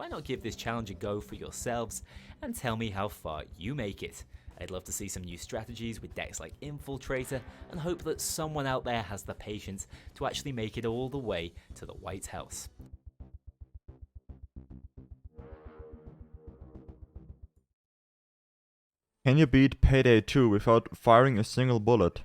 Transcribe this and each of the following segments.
why not give this challenge a go for yourselves and tell me how far you make it. I'd love to see some new strategies with decks like Infiltrator and hope that someone out there has the patience to actually make it all the way to the White House. Can you beat Payday 2 without firing a single bullet?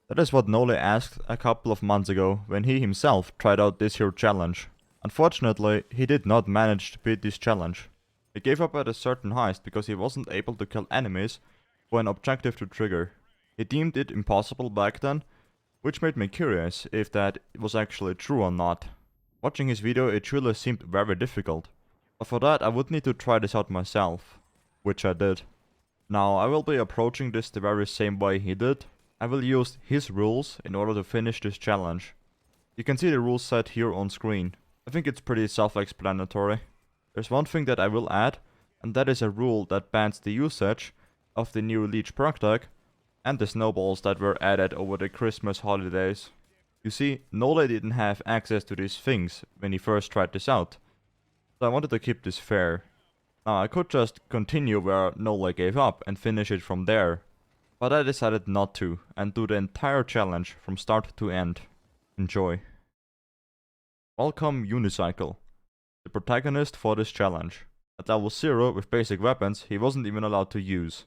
That is what Nole asked a couple of months ago when he himself tried out this here challenge. Unfortunately, he did not manage to beat this challenge. He gave up at a certain heist because he wasn't able to kill enemies for an objective to trigger. He deemed it impossible back then, which made me curious if that was actually true or not. Watching his video, it truly seemed very difficult. But for that, I would need to try this out myself, which I did. Now, I will be approaching this the very same way he did. I will use his rules in order to finish this challenge. You can see the rules set here on screen. I think it's pretty self-explanatory. There's one thing that I will add, and that is a rule that bans the usage of the new Leech perk deck and the snowballs that were added over the Christmas holidays. You see, Nole didn't have access to these things when he first tried this out, so I wanted to keep this fair. Now I could just continue where Nole gave up and finish it from there, but I decided not to and do the entire challenge from start to end. Enjoy. Welcome Unicycle, the protagonist for this challenge. At level 0 with basic weapons he wasn't even allowed to use.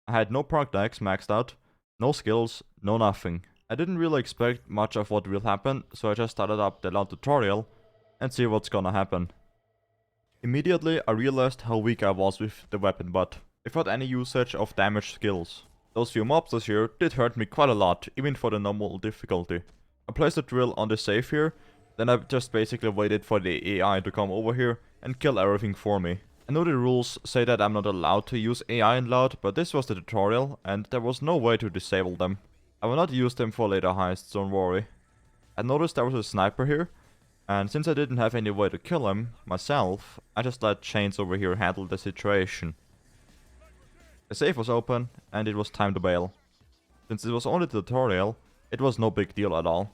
I had no perk decks maxed out, no skills, no nothing. I didn't really expect much of what will happen, so I just started up the loud tutorial and see what's gonna happen. Immediately I realized how weak I was with the weapon butt, without any usage of damage skills. Those few mobs this here did hurt me quite a lot, even for the normal difficulty. I placed a drill on the safe here, then I just basically waited for the AI to come over here and kill everything for me. I know the rules say that I'm not allowed to use AI in loud, but this was the tutorial and there was no way to disable them. I will not use them for later heists, don't worry. I noticed there was a sniper here, and since I didn't have any way to kill him myself, I just let Chains over here handle the situation. The safe was open and it was time to bail. Since it was only the tutorial, it was no big deal at all.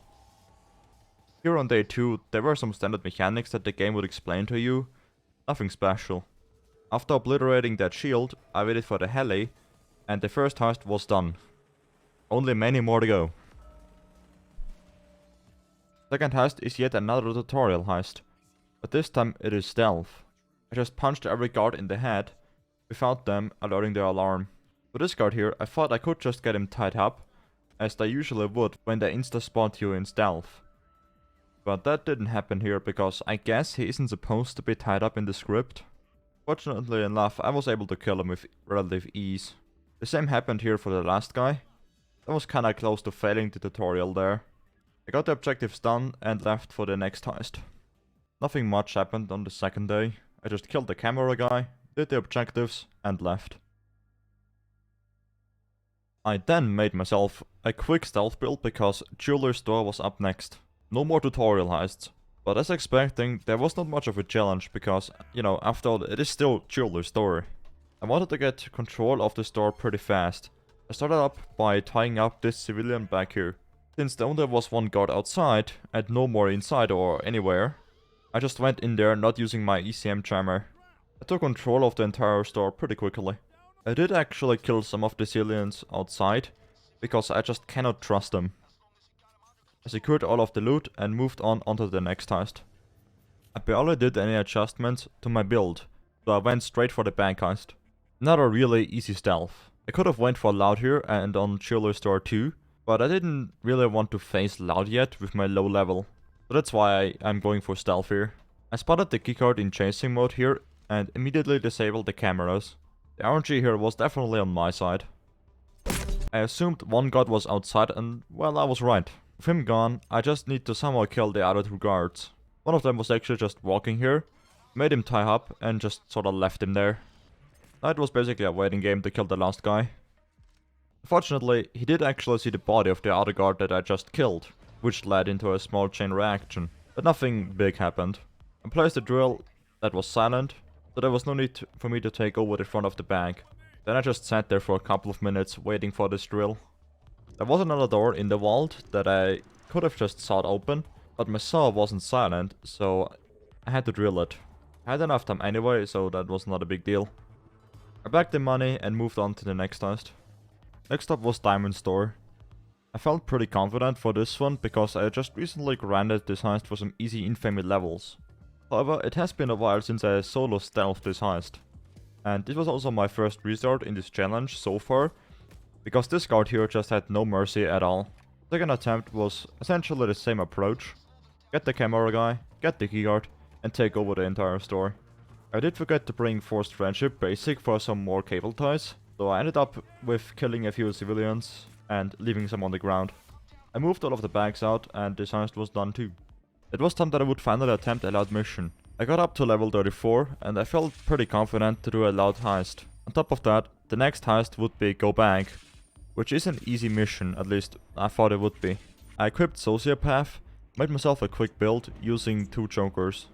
Here on day 2, there were some standard mechanics that the game would explain to you, nothing special. After obliterating that shield, I waited for the heli, and the first heist was done. Only many more to go. Second heist is yet another tutorial heist, but this time it is stealth. I just punched every guard in the head, without them alerting the alarm. For this guard here, I thought I could just get him tied up, as they usually would when they insta-spawned you in stealth. But that didn't happen here because I guess he isn't supposed to be tied up in the script. Fortunately enough, I was able to kill him with relative ease. The same happened here for the last guy. I was kinda close to failing the tutorial there. I got the objectives done and left for the next heist. Nothing much happened on the second day. I just killed the camera guy, did the objectives and left. I then made myself a quick stealth build because Jeweler's Store was up next. No more tutorial heists. But as expecting, there was not much of a challenge because, you know, after all, it is still Jeweler's Store. I wanted to get control of the store pretty fast. I started up by tying up this civilian back here. Since there only was one guard outside, and no more inside or anywhere, I just went in there not using my ECM jammer. I took control of the entire store pretty quickly. I did actually kill some of the civilians outside, because I just cannot trust them. I secured all of the loot and moved on onto the next heist. I barely did any adjustments to my build, so I went straight for the bank heist. Another really easy stealth. I could have went for Loud here and on Jeweler's Store too, but I didn't really want to face Loud yet with my low level. So that's why I'm going for stealth here. I spotted the keycard in chasing mode here and immediately disabled the cameras. The RNG here was definitely on my side. I assumed one guard was outside and, well, I was right. With him gone, I just need to somehow kill the other two guards. One of them was actually just walking here, made him tie up and just sort of left him there. Now it was basically a waiting game to kill the last guy. Unfortunately, he did actually see the body of the other guard that I just killed, which led into a small chain reaction. But nothing big happened. I placed a drill that was silent, so there was no need for me to take over the front of the bank. Then I just sat there for a couple of minutes waiting for this drill. There was another door in the vault that I could have just sawed open, but my saw wasn't silent, so I had to drill it. I had enough time anyway, so that was not a big deal. I bagged the money and moved on to the next heist. Next up was Diamond Store. I felt pretty confident for this one because I just recently grinded this heist for some easy infamy levels. However, it has been a while since I solo stealthed this heist. And this was also my first restart in this challenge so far, because this guard here just had no mercy at all. Second attempt was essentially the same approach. Get the camera guy, get the keycard, and take over the entire store. I did forget to bring Forced Friendship Basic for some more cable ties, so I ended up with killing a few civilians and leaving some on the ground. I moved all of the bags out and this heist was done too. It was time that I would finally attempt a loud mission. I got up to level 34 and I felt pretty confident to do a loud heist. On top of that, the next heist would be Go Bag, which is an easy mission, at least I thought it would be. I equipped Sociopath, made myself a quick build using 2 chokers.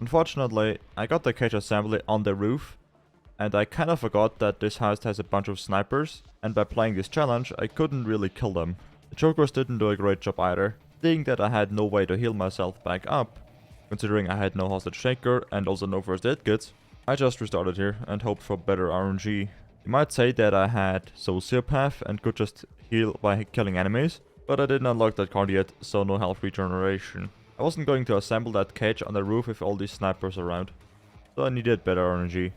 Unfortunately, I got the cage assembly on the roof, and I kind of forgot that this heist has a bunch of snipers, and by playing this challenge I couldn't really kill them. The chokers didn't do a great job either, seeing that I had no way to heal myself back up. Considering I had no hostage shaker and also no first aid kits, I just restarted here and hoped for better RNG. You might say that I had Sociopath and could just heal by killing enemies, but I didn't unlock that card yet, so no health regeneration. I wasn't going to assemble that cage on the roof with all these snipers around, so I needed better RNG.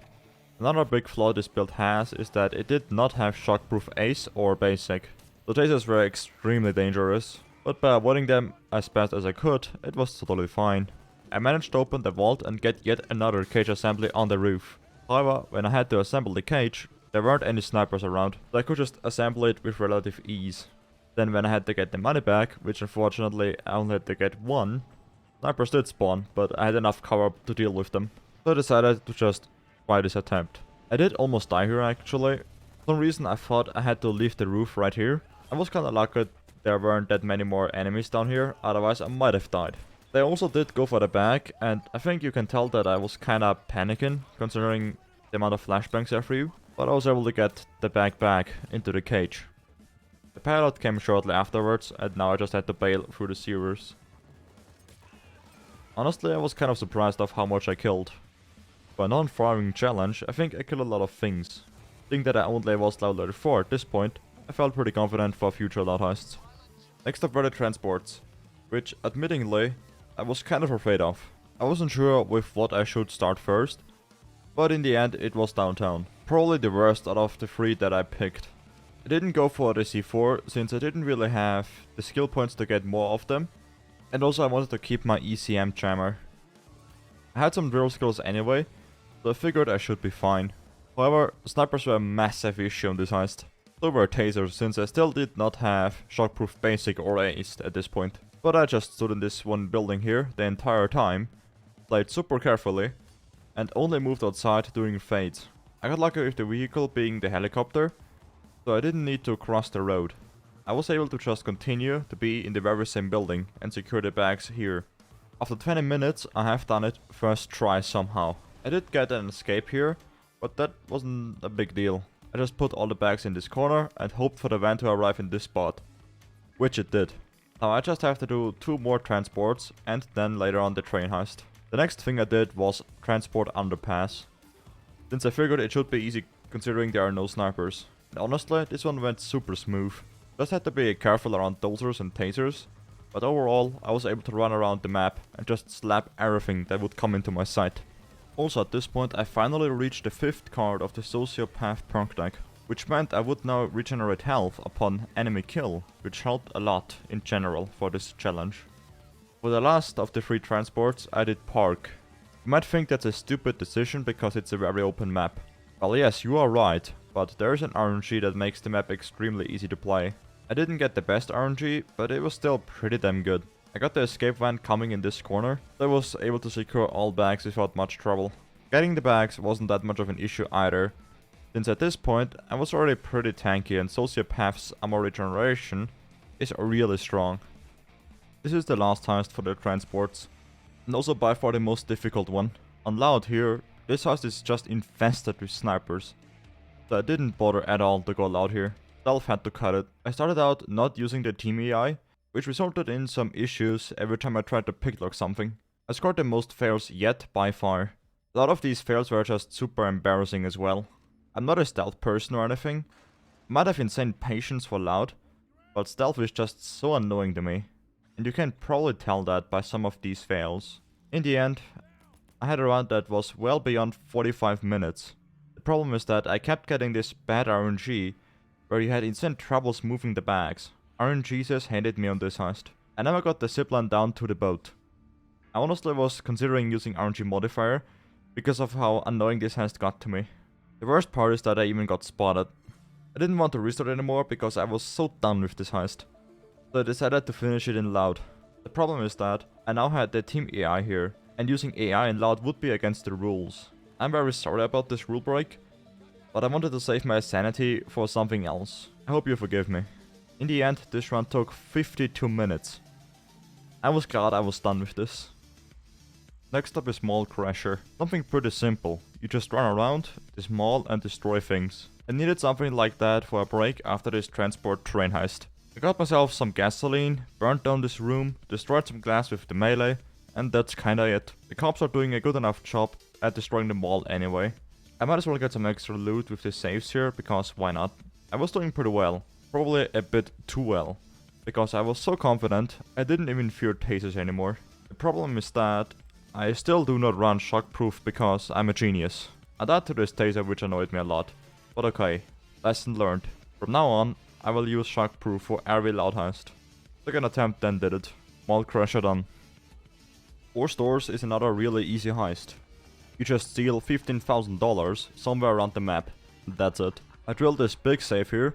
Another big flaw this build has is that it did not have shockproof ace or basic. The tasers were extremely dangerous, but by avoiding them as best as I could, it was totally fine. I managed to open the vault and get yet another cage assembly on the roof. However, when I had to assemble the cage, there weren't any snipers around, so I could just assemble it with relative ease. Then when I had to get the money back, which unfortunately I only had to get 1, snipers did spawn, but I had enough cover to deal with them. So I decided to just try this attempt. I did almost die here actually. For some reason I thought I had to leave the roof right here. I was kinda lucky there weren't that many more enemies down here, otherwise I might have died. They also did go for the bag, and I think you can tell that I was kinda panicking considering the amount of flashbangs I threw, but I was able to get the bag back into the cage. The pilot came shortly afterwards, and now I just had to bail through the sewers. Honestly, I was kind of surprised of how much I killed. For a non-firing challenge, I think I killed a lot of things. Seeing that I only was level 34 at this point, I felt pretty confident for future loud heists. Next up were the transports, which admittingly I was kind of afraid of. I wasn't sure with what I should start first, but in the end it was downtown. Probably the worst out of the 3 that I picked. I didn't go for the C4 since I didn't really have the skill points to get more of them, and also I wanted to keep my ECM jammer. I had some drill skills anyway, so I figured I should be fine. However, snipers were a massive issue on this heist. So were tasers, since I still did not have shockproof basic or ace at this point. But I just stood in this one building here the entire time, played super carefully, and only moved outside during fades. I got lucky with the vehicle being the helicopter, so I didn't need to cross the road. I was able to just continue to be in the very same building and secure the bags here. After 20 minutes I have done it first try somehow. I did get an escape here, but that wasn't a big deal. I just put all the bags in this corner and hoped for the van to arrive in this spot. Which it did. Now I just have to do 2 more transports and then later on the train heist. The next thing I did was transport underpass, since I figured it should be easy considering there are no snipers. And honestly, this one went super smooth. Just had to be careful around dozers and tasers, but overall I was able to run around the map and just slap everything that would come into my sight. Also at this point I finally reached the 5th card of the Sociopath perk deck, which meant I would now regenerate health upon enemy kill, which helped a lot in general for this challenge. For the last of the 3 transports I did park. You might think that's a stupid decision because it's a very open map. Well yes, you are right, but there is an RNG that makes the map extremely easy to play. I didn't get the best RNG, but it was still pretty damn good. I got the escape van coming in this corner, so I was able to secure all bags without much trouble. Getting the bags wasn't that much of an issue either, since at this point I was already pretty tanky and Sociopath's ammo regeneration is really strong. This is the last heist for the transports, and also by far the most difficult one. On loud here, this heist is just infested with snipers, so I didn't bother at all to go loud here. Stealth had to cut it. I started out not using the team AI, which resulted in some issues every time I tried to picklock something. I scored the most fails yet by far. A lot of these fails were just super embarrassing as well. I'm not a stealth person or anything. I might have insane patience for loud, but stealth is just so annoying to me. And you can probably tell that by some of these fails. In the end, I had a round that was well beyond 45 minutes. The problem is that I kept getting this bad RNG, where you had insane troubles moving the bags. RNGs hated me on this heist. I never got the zipline down to the boat. I honestly was considering using RNG modifier, because of how annoying this heist got to me. The worst part is that I even got spotted. I didn't want to restart anymore because I was so done with this heist. So I decided to finish it in loud. The problem is that I now had the team AI here, and using AI in loud would be against the rules. I'm very sorry about this rule break, but I wanted to save my sanity for something else. I hope you forgive me. In the end, this run took 52 minutes. I was glad I was done with this. Next up is Mall Crasher. Something pretty simple. You just run around this mall and destroy things. I needed something like that for a break after this transport train heist. I got myself some gasoline, burned down this room, destroyed some glass with the melee, and that's kinda it. The cops are doing a good enough job at destroying the mall anyway. I might as well get some extra loot with the safes here, because why not? I was doing pretty well. Probably a bit too well. Because I was so confident, I didn't even fear tasers anymore. The problem is that I still do not run shockproof because I'm a genius. I died to this taser, which annoyed me a lot. But okay, lesson learned. From now on, I will use shockproof for every loud heist. Second attempt then did it. Mall Crasher done. 4 stores is another really easy heist. You just steal $15,000 somewhere around the map. That's it. I drilled this big safe here,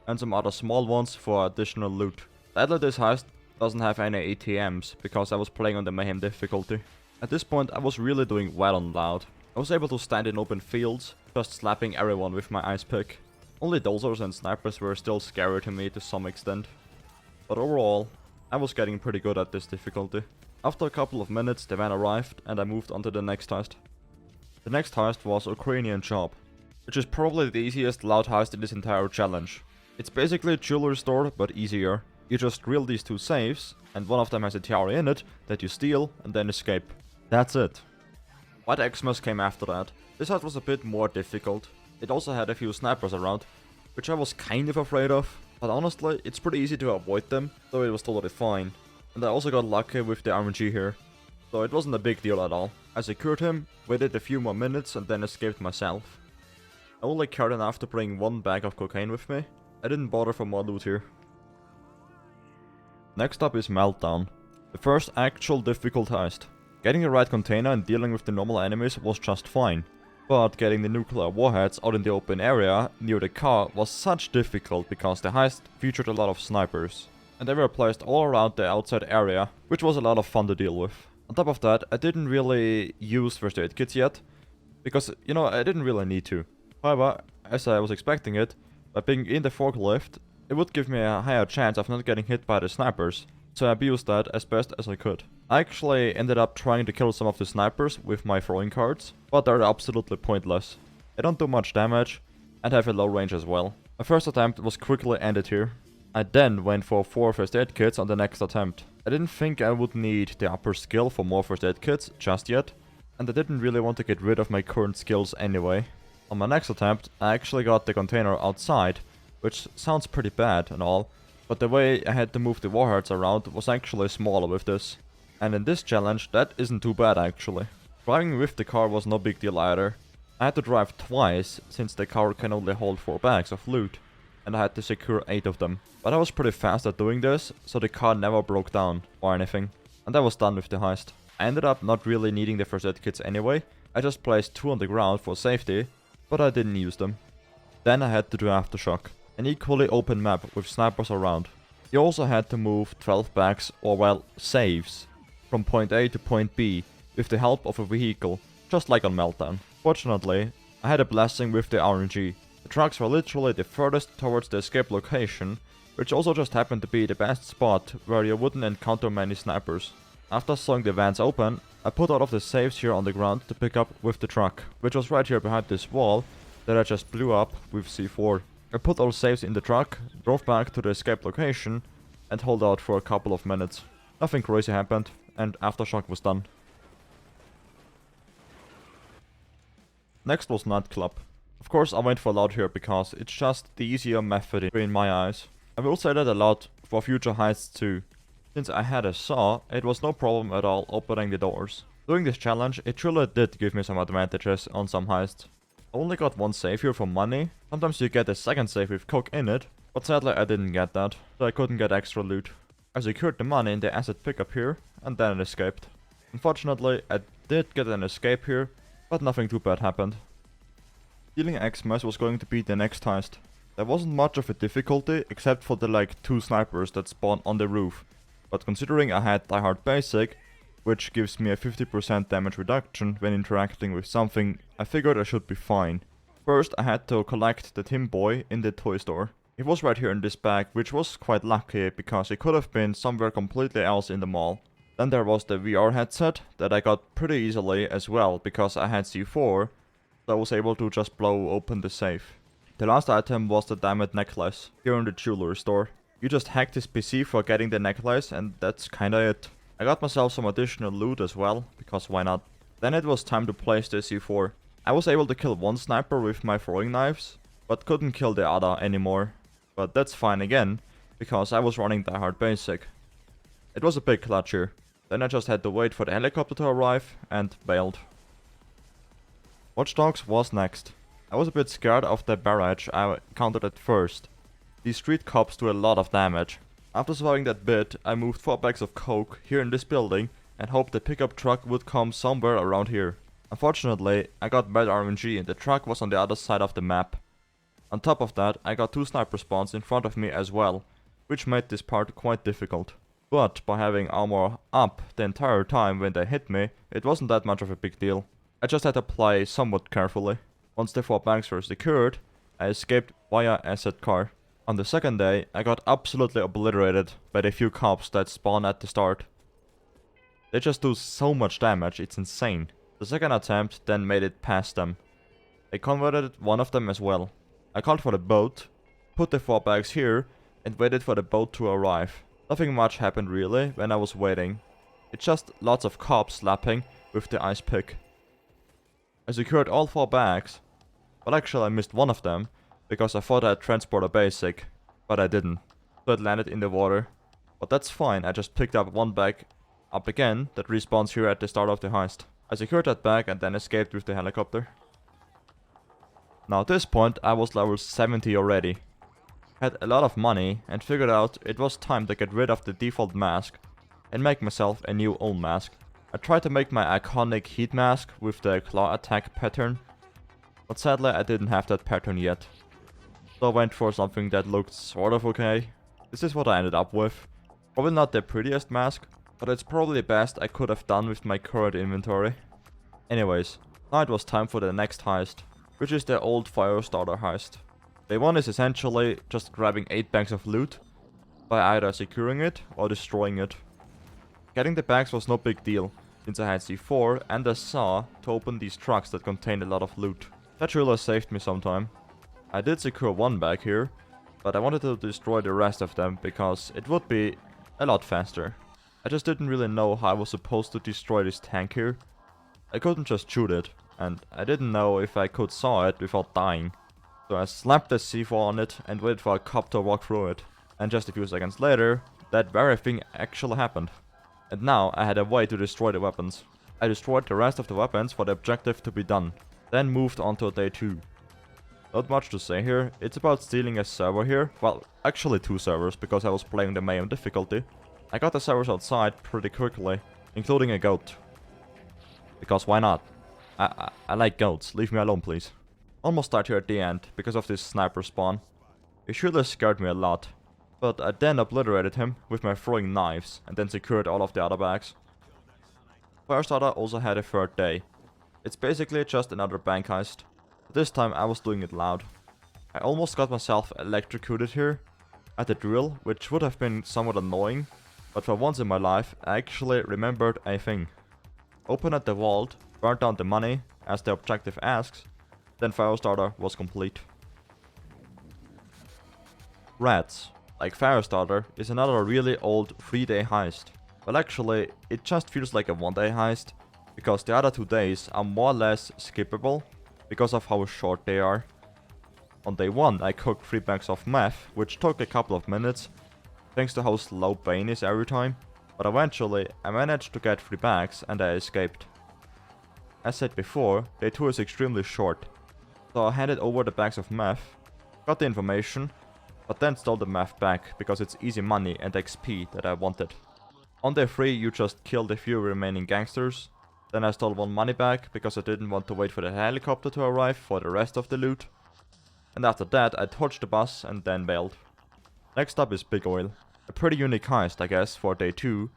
and some other small ones for additional loot. Sadly, this heist doesn't have any ATMs, because I was playing on the Mayhem difficulty. At this point, I was really doing well on loud. I was able to stand in open fields, just slapping everyone with my ice pick. Only dozers and snipers were still scary to me to some extent. But overall, I was getting pretty good at this difficulty. After a couple of minutes, the van arrived, and I moved on to the next heist. The next heist was Ukrainian Job, which is probably the easiest loud heist in this entire challenge. It's basically a jewelry store, but easier. You just drill these 2 safes, and one of them has a tiara in it that you steal and then escape. That's it. White Xmas came after that. This heist was a bit more difficult. It also had a few snipers around, which I was kind of afraid of, but honestly, it's pretty easy to avoid them, so it was totally fine. And I also got lucky with the RNG here, so it wasn't a big deal at all. I secured him, waited a few more minutes, and then escaped myself. I only cared enough to bring 1 bag of cocaine with me. I didn't bother for more loot here. Next up is Meltdown, the first actual difficult heist. Getting the right container and dealing with the normal enemies was just fine. But getting the nuclear warheads out in the open area near the car was such difficult because the heist featured a lot of snipers. And they were placed all around the outside area, which was a lot of fun to deal with. On top of that, I didn't really use first aid kits yet, because, you know, I didn't really need to. However, as I was expecting it, by being in the forklift, it would give me a higher chance of not getting hit by the snipers, so I abused that as best as I could. I actually ended up trying to kill some of the snipers with my throwing cards, but they're absolutely pointless. They don't do much damage, and have a low range as well. My first attempt was quickly ended here. I then went for 4 first aid kits on the next attempt. I didn't think I would need the upper skill for more first aid kits just yet, and I didn't really want to get rid of my current skills anyway. On my next attempt, I actually got the container outside, which sounds pretty bad and all, but the way I had to move the warheads around was actually smaller with this. And in this challenge, that isn't too bad actually. Driving with the car was no big deal either. I had to drive twice, since the car can only hold 4 bags of loot, and I had to secure 8 of them. But I was pretty fast at doing this, so the car never broke down or anything. And I was done with the heist. I ended up not really needing the first aid kits anyway. I just placed 2 on the ground for safety, but I didn't use them. Then I had to do Aftershock, an equally open map with snipers around. You also had to move 12 bags, or well, saves, from point A to point B with the help of a vehicle, just like on Meltdown. Fortunately, I had a blessing with the RNG. The trucks were literally the furthest towards the escape location, which also just happened to be the best spot where you wouldn't encounter many snipers. After sawing the vans open, I put all of the saves here on the ground to pick up with the truck, which was right here behind this wall that I just blew up with C4. I put all saves in the truck, drove back to the escape location, and held out for a couple of minutes. Nothing crazy happened, and Aftershock was done. Next was nightclub. Of course I went for loud here because it's just the easier method in my eyes. I will say that a lot for future heists too. Since I had a saw, it was no problem at all opening the doors. Doing this challenge, it truly did give me some advantages on some heists. I only got one save here for money. Sometimes you get a second save with coke in it, but sadly I didn't get that, so I couldn't get extra loot. I secured the money in the asset pickup here, and then it escaped. Unfortunately, I did get an escape here, but nothing too bad happened. Stealing Xmas was going to be the next heist. There wasn't much of a difficulty, except for the like 2 snipers that spawn on the roof. But considering I had Die Hard Basic, which gives me a 50% damage reduction when interacting with something, I figured I should be fine. First I had to collect the Tim Boy in the toy store. It was right here in this bag, which was quite lucky because it could have been somewhere completely else in the mall. Then there was the VR headset that I got pretty easily as well because I had C4, so I was able to just blow open the safe. The last item was the diamond necklace here in the jewelry store. You just hack this PC for getting the necklace and that's kinda it. I got myself some additional loot as well, because why not? Then it was time to place the C4. I was able to kill one sniper with my throwing knives, but couldn't kill the other anymore. But that's fine again, because I was running Die Hard Basic. It was a big clutch here. Then I just had to wait for the helicopter to arrive and bailed. Watch Dogs was next. I was a bit scared of the barrage I encountered at first. These street cops do a lot of damage. After surviving that bit, I moved 4 bags of coke here in this building and hoped the pickup truck would come somewhere around here. Unfortunately, I got bad RNG and the truck was on the other side of the map. On top of that, I got 2 sniper spawns in front of me as well, which made this part quite difficult. But by having armor up the entire time when they hit me, it wasn't that much of a big deal. I just had to play somewhat carefully. Once the 4 bags were secured, I escaped via asset car. On the second day, I got absolutely obliterated by the few cops that spawn at the start. They just do so much damage, it's insane. The second attempt then made it past them. I converted one of them as well. I called for the boat, put the 4 bags here, and waited for the boat to arrive. Nothing much happened really when I was waiting. It's just lots of cops slapping with the ice pick. I secured all 4 bags, but actually I missed one of them, because I thought I'd transport a basic, but I didn't, so it landed in the water. But that's fine, I just picked up 1 bag up again that respawns here at the start of the heist. I secured that bag and then escaped with the helicopter. Now at this point I was level 70 already. Had a lot of money and figured out it was time to get rid of the default mask and make myself a new old mask. I tried to make my iconic heat mask with the claw attack pattern, but sadly I didn't have that pattern yet. So I went for something that looked sort of okay. This is what I ended up with. Probably not the prettiest mask, but it's probably the best I could have done with my current inventory. Anyways, now it was time for the next heist, which is the old Firestarter heist. Day 1 is essentially just grabbing 8 bags of loot by either securing it or destroying it. Getting the bags was no big deal, since I had C4 and a saw to open these trucks that contained a lot of loot. That really saved me some time. I did secure 1 bag here, but I wanted to destroy the rest of them because it would be a lot faster. I just didn't really know how I was supposed to destroy this tank here. I couldn't just shoot it, and I didn't know if I could saw it without dying. So I slapped the C4 on it and waited for a cop to walk through it. And just a few seconds later, that very thing actually happened. And now I had a way to destroy the weapons. I destroyed the rest of the weapons for the objective to be done. Then moved on to day 2. Not much to say here, it's about stealing a server here. Well, actually 2 servers, because I was playing the Mayhem difficulty. I got the servers outside pretty quickly, including a goat. Because why not? I like goats, leave me alone please. Almost died here at the end, because of this sniper spawn. It surely scared me a lot. But I then obliterated him with my throwing knives, and then secured all of the other bags. Firestarter also had a 3rd day. It's basically just another bank heist. But this time I was doing it loud. I almost got myself electrocuted here at the drill, which would have been somewhat annoying, but for once in my life I actually remembered a thing. Open at the vault, burn down the money, as the objective asks, then Firestarter was complete. Rats, like Firestarter, is another really old 3-day heist. Well actually, it just feels like a 1-day heist, because the other 2 days are more or less skippable. because of how short they are. On day 1 I cooked 3 bags of meth, which took a couple of minutes, thanks to how slow Bane is every time, but eventually I managed to get 3 bags and I escaped. As said before, day 2 is extremely short, so I handed over the bags of meth, got the information, but then stole the meth back because it's easy money and XP that I wanted. On day 3 you just kill the few remaining gangsters, then I stole 1 money bag because I didn't want to wait for the helicopter to arrive for the rest of the loot. And after that I torched the bus and then bailed. Next up is Big Oil. A pretty unique heist I guess for day 2,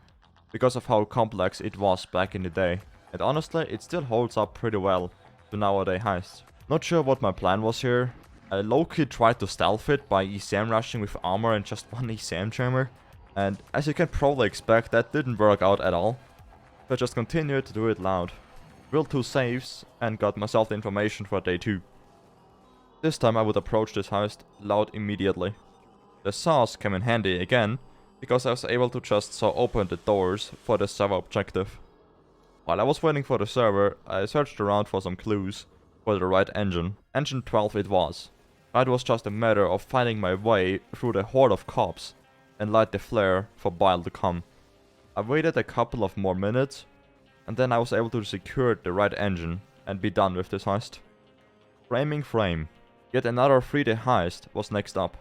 because of how complex it was back in the day. And honestly it still holds up pretty well to nowadays heists. Not sure what my plan was here. I low-key tried to stealth it by ECM rushing with armor and just 1 ECM jammer. And as you can probably expect, that didn't work out at all. So I just continued to do it loud. Drilled 2 saves and got myself the information for day 2. This time I would approach this heist loud immediately. The sauce came in handy again, because I was able to just so open the doors for the server objective. While I was waiting for the server, I searched around for some clues for the right engine. Engine 12 it was. It was just a matter of finding my way through the horde of cops and light the flare for Bile to come. I waited a couple of more minutes, and then I was able to secure the right engine and be done with this heist. Framing frame. Yet another 3-day heist was next up.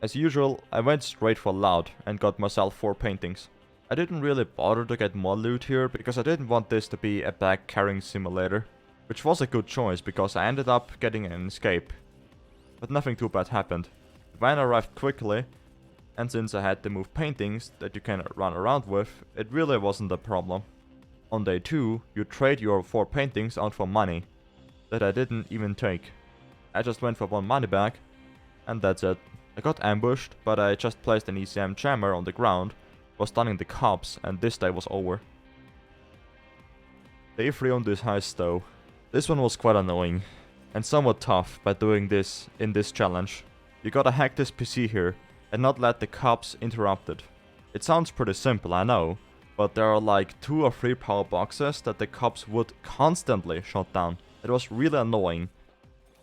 As usual, I went straight for loud and got myself 4 paintings. I didn't really bother to get more loot here because I didn't want this to be a bag carrying simulator, which was a good choice because I ended up getting an escape. But nothing too bad happened. The van arrived quickly, and since I had to move paintings that you can run around with, it really wasn't a problem. On day 2, you trade your 4 paintings out for money that I didn't even take. I just went for 1 money bag, and that's it. I got ambushed, but I just placed an ECM jammer on the ground, was stunning the cops, and this day was over. Day 3 on this heist though. This one was quite annoying, and somewhat tough by doing this in this challenge. You gotta hack this PC here, and not let the cops interrupt it. It sounds pretty simple, I know, but there are like 2 or 3 power boxes that the cops would constantly shut down. It was really annoying.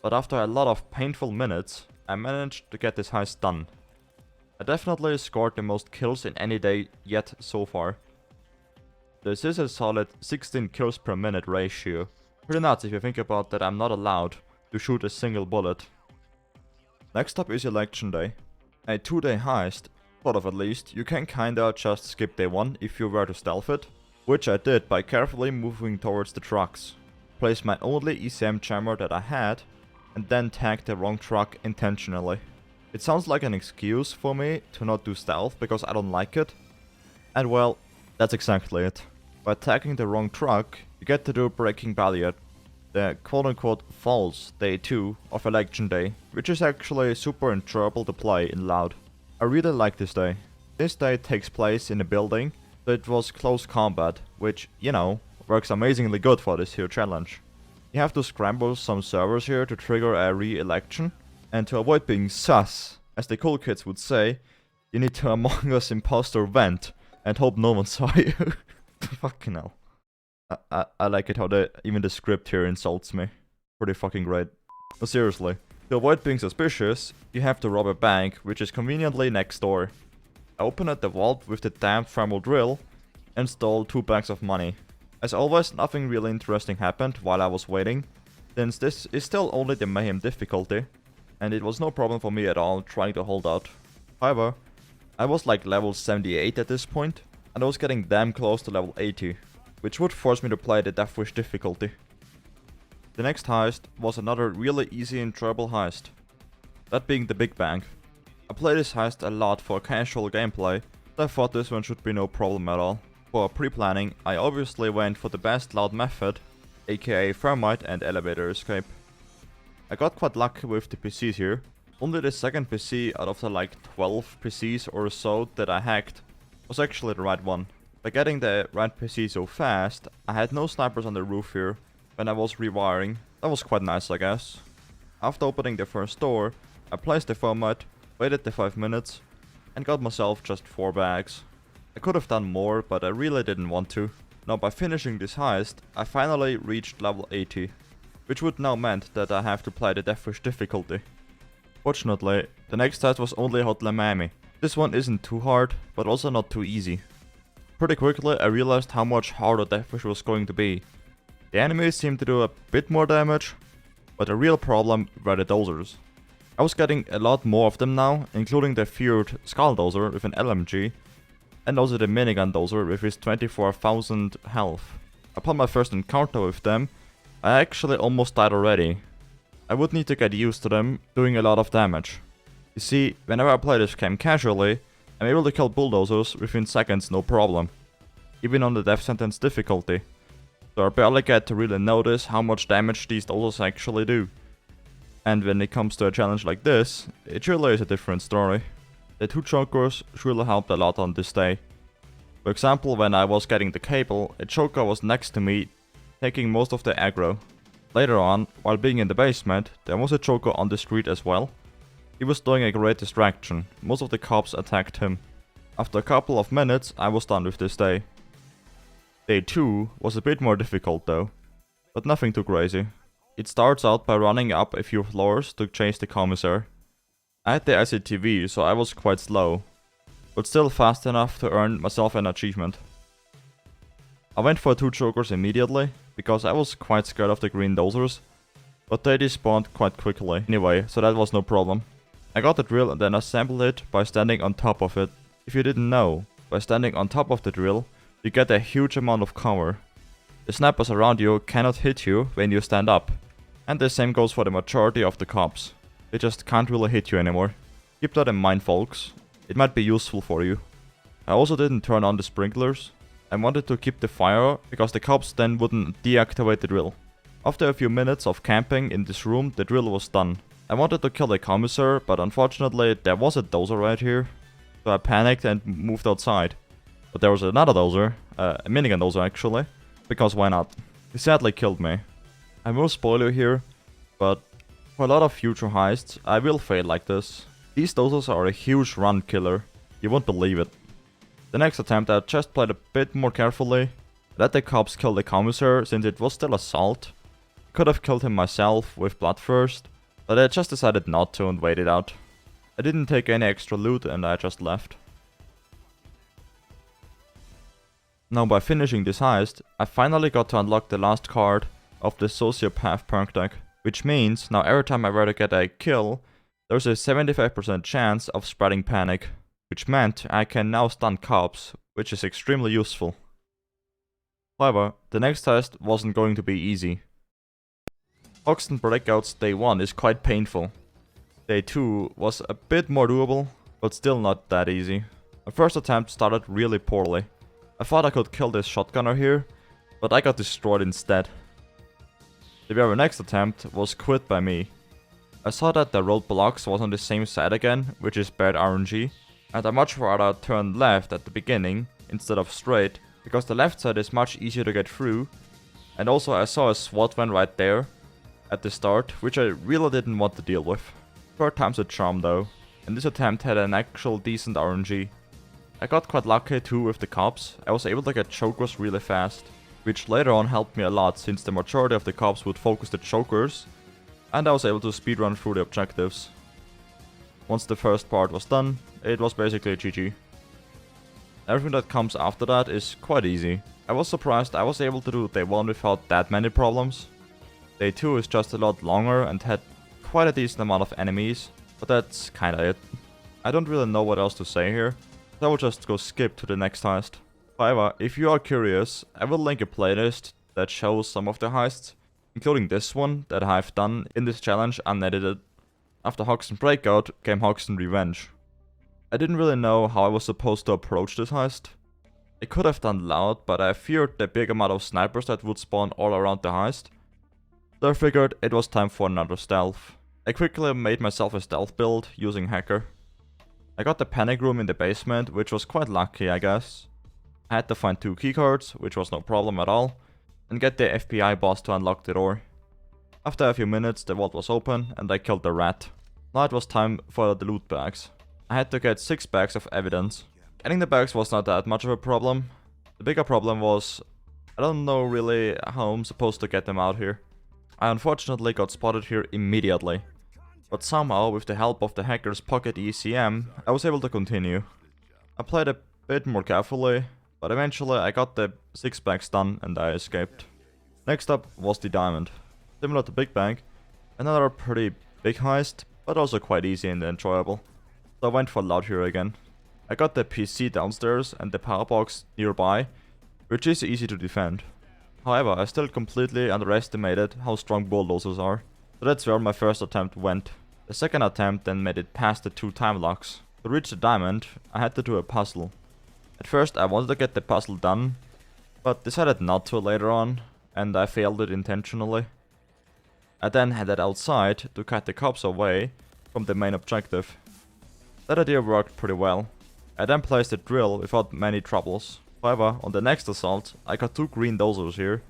But after a lot of painful minutes, I managed to get this heist done. I definitely scored the most kills in any day yet so far. This is a solid 16 kills per minute ratio. Pretty nuts if you think about that I'm not allowed to shoot a single bullet. Next up is election day. A 2-day heist, sort of at least. You can kinda just skip day 1 if you were to stealth it, which I did by carefully moving towards the trucks. Placed my only ECM jammer that I had, and then tagged the wrong truck intentionally. It sounds like an excuse for me to not do stealth because I don't like it. And well, that's exactly it. By tagging the wrong truck, you get to do Breaking Barrier, the quote-unquote false day 2 of election day, which is actually super enjoyable to play in loud. I really like this day. This day takes place in a building, so it was close combat, which, you know, works amazingly good for this here challenge. You have to scramble some servers here to trigger a re-election, and to avoid being sus, as the cool kids would say, you need to Among Us imposter vent and hope no one saw you. Fucking hell. I like it how even the script here insults me. Pretty fucking great. But seriously, to avoid being suspicious, you have to rob a bank, which is conveniently next door. I opened the vault with the damn thermal drill and stole 2 bags of money. As always, nothing really interesting happened while I was waiting, since this is still only the mayhem difficulty, and it was no problem for me at all trying to hold out. However, I was like level 78 at this point, and I was getting damn close to level 80, which would force me to play the Death Wish difficulty. The next heist was another really easy and enjoyable heist, that being the Big Bang. I play this heist a lot for casual gameplay, so I thought this one should be no problem at all. For pre-planning, I obviously went for the best loud method, aka thermite and elevator escape. I got quite lucky with the PCs here. Only the second PC out of the like 12 PCs or so that I hacked was actually the right one. By getting the right PC so fast, I had no snipers on the roof here when I was rewiring. That was quite nice, I guess. After opening the first door, I placed the thermite, waited the 5 minutes, and got myself just 4 bags. I could have done more, but I really didn't want to. Now by finishing this heist, I finally reached level 80. which would now meant that I have to play the Deathwish difficulty. Fortunately, the next test was only Hotline Miami. This one isn't too hard, but also not too easy. Pretty quickly I realized how much harder Deathwish was going to be. The enemies seemed to do a bit more damage, but the real problem were the dozers. I was getting a lot more of them now, including the feared Skull Dozer with an LMG, and also the minigun dozer with his 24,000 health. Upon my first encounter with them, I actually almost died already. I would need to get used to them doing a lot of damage. You see, whenever I play this game casually, I'm able to kill bulldozers within seconds no problem, even on the death sentence difficulty. So I barely get to really notice how much damage these dozers actually do. And when it comes to a challenge like this, it really is a different story. The two chokers really helped a lot on this day. For example, when I was getting the cable, a choker was next to me, taking most of the aggro. Later on, while being in the basement, there was a choker on the street as well. He was doing a great distraction, most of the cops attacked him. After a couple of minutes, I was done with this day. Day 2 was a bit more difficult though, but nothing too crazy. It starts out by running up a few floors to chase the commissar. I had the ICTV, so I was quite slow, but still fast enough to earn myself an achievement. I went for 2 chokers immediately, because I was quite scared of the green dozers, but they despawned quite quickly anyway, so that was no problem. I got the drill and then assembled it by standing on top of it. If you didn't know, by standing on top of the drill, you get a huge amount of cover. The snipers around you cannot hit you when you stand up, and the same goes for the majority of the cops. They just can't really hit you anymore. Keep that in mind, folks. It might be useful for you. I also didn't turn on the sprinklers. I wanted to keep the fire, because the cops then wouldn't deactivate the drill. After a few minutes of camping in this room, the drill was done. I wanted to kill the commissar, but unfortunately there was a dozer right here. So I panicked and moved outside. But there was another dozer, a minigun dozer actually, because why not? He sadly killed me. I will spoil you here, but for a lot of future heists, I will fail like this. These dozers are a huge run killer. You won't believe it. The next attempt I just played a bit more carefully. Let the cops kill the commissar since it was still assault. Could have killed him myself with blood first, but I just decided not to and waited out. I didn't take any extra loot and I just left. Now by finishing this heist, I finally got to unlock the last card of the Sociopath perk deck. Which means, now every time I were to get a kill, there's a 75% chance of spreading panic. Which meant I can now stun cops, which is extremely useful. However, the next test wasn't going to be easy. Hoxton Breakout's day 1 is quite painful. Day 2 was a bit more doable, but still not that easy. My first attempt started really poorly. I thought I could kill this shotgunner here, but I got destroyed instead. The very next attempt was quit by me. I saw that the roadblocks was on the same side again, which is bad RNG, and I much rather turned left at the beginning instead of straight, because the left side is much easier to get through, and also I saw a SWAT van right there at the start, which I really didn't want to deal with. Third time's a charm though, and this attempt had an actual decent RNG. I got quite lucky too with the cops. I was able to get chokers really fast, which later on helped me a lot since the majority of the cops would focus the chokers, and I was able to speedrun through the objectives. Once the first part was done, it was basically GG. Everything that comes after that is quite easy. I was surprised I was able to do day 1 without that many problems. Day 2 is just a lot longer and had quite a decent amount of enemies, but that's kinda it. I don't really know what else to say here, so I will just go skip to the next heist. However, if you are curious, I will link a playlist that shows some of the heists, including this one that I've done in this challenge unedited. After Hoxton Breakout came Hoxton Revenge. I didn't really know how I was supposed to approach this heist. I could have done loud, but I feared the big amount of snipers that would spawn all around the heist. So I figured it was time for another stealth. I quickly made myself a stealth build using Hacker. I got the panic room in the basement, which was quite lucky I guess. I had to find 2 keycards, which was no problem at all, and get the FBI boss to unlock the door. After a few minutes the vault was open and I killed the rat. Now it was time for the loot bags. I had to get 6 bags of evidence. Getting the bags was not that much of a problem. The bigger problem was, I don't know really how I'm supposed to get them out here. I unfortunately got spotted here immediately, but somehow with the help of the hacker's pocket ECM, I was able to continue. I played a bit more carefully, but eventually I got the 6 bags done and I escaped. Next up was the diamond. Similar to Big Bang, another pretty big heist, but also quite easy and enjoyable. So I went for loud here again. I got the PC downstairs and the power box nearby, which is easy to defend. However, I still completely underestimated how strong bulldozers are, so that's where my first attempt went. The second attempt then made it past the 2 time locks. To reach the diamond, I had to do a puzzle. At first I wanted to get the puzzle done, but decided not to later on, and I failed it intentionally. I then headed outside to cut the cops away from the main objective. That idea worked pretty well. I then placed a drill without many troubles. However, on the next assault, I got 2 green dozers here,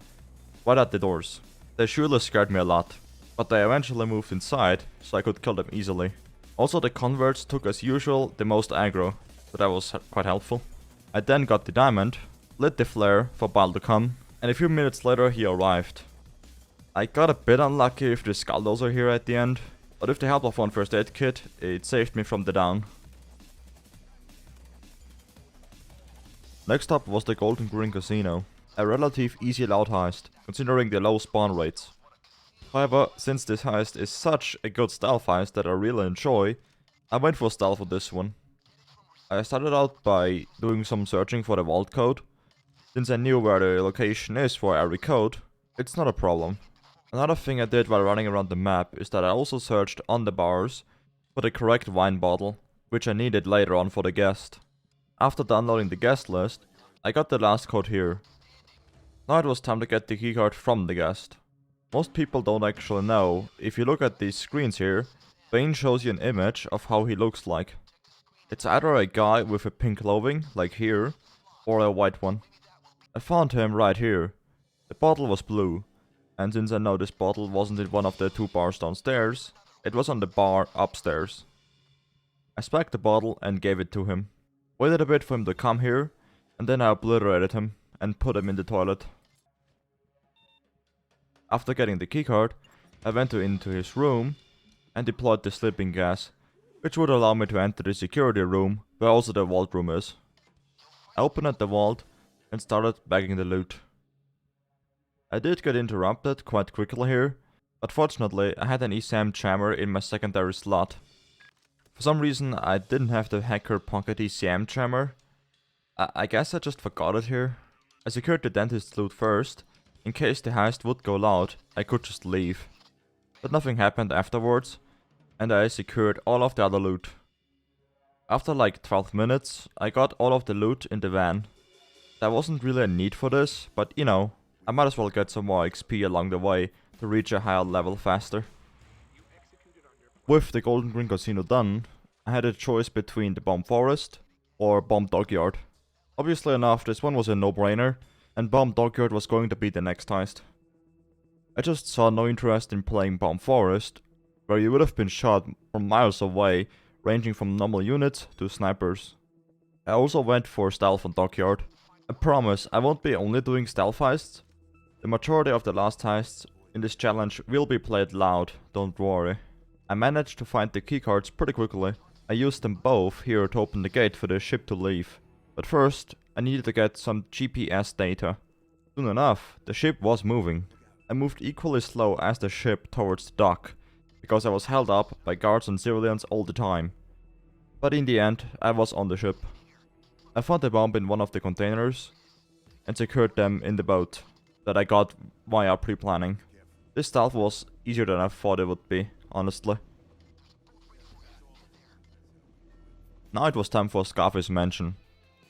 right at the doors. They surely scared me a lot, but they eventually moved inside, so I could kill them easily. Also, the converts took as usual the most aggro, so that was quite helpful. I then got the diamond, lit the flare for Bile to come, and a few minutes later he arrived. I got a bit unlucky with the skulldozer here at the end, but with the help of one first aid kit, it saved me from the down. Next up was the Golden Green Casino, a relative easy loud heist, considering the low spawn rates. However, since this heist is such a good stealth heist that I really enjoy, I went for stealth for this one. I started out by doing some searching for the vault code. Since I knew where the location is for every code, it's not a problem. Another thing I did while running around the map is that I also searched on the bars for the correct wine bottle, which I needed later on for the guest. After downloading the guest list, I got the last code here. Now it was time to get the keycard from the guest. Most people don't actually know. If you look at these screens here, Bane shows you an image of how he looks like. It's either a guy with a pink clothing, like here, or a white one. I found him right here. The bottle was blue, and since I know this bottle wasn't in one of the 2 bars downstairs, it was on the bar upstairs. I specced the bottle and gave it to him. Waited a bit for him to come here, and then I obliterated him and put him in the toilet. After getting the keycard, I went into his room and deployed the sleeping gas, which would allow me to enter the security room, where also the vault room is. I opened the vault and started bagging the loot. I did get interrupted quite quickly here, but fortunately I had an ESAM jammer in my secondary slot. For some reason I didn't have the hacker pocket ECM jammer. I guess I just forgot it here. I secured the dentist's loot first. In case the heist would go loud, I could just leave. But nothing happened afterwards, and I secured all of the other loot. After like 12 minutes, I got all of the loot in the van. There wasn't really a need for this, but you know, I might as well get some more XP along the way to reach a higher level faster. With the Golden Green Casino done, I had a choice between the Bomb Forest or Bomb Dockyard. Obviously enough, this one was a no-brainer, and Bomb Dockyard was going to be the next heist. I just saw no interest in playing Bomb Forest, where you would have been shot from miles away, ranging from normal units to snipers. I also went for stealth on Dockyard. I promise I won't be only doing stealth heists. The majority of the last heists in this challenge will be played loud, don't worry. I managed to find the keycards pretty quickly. I used them both here to open the gate for the ship to leave. But first, I needed to get some GPS data. Soon enough, the ship was moving. I moved equally slow as the ship towards the dock, because I was held up by guards and civilians all the time. But in the end, I was on the ship. I found the bomb in one of the containers and secured them in the boat that I got via pre-planning. This stealth was easier than I thought it would be, honestly. Now it was time for Scarface Mansion.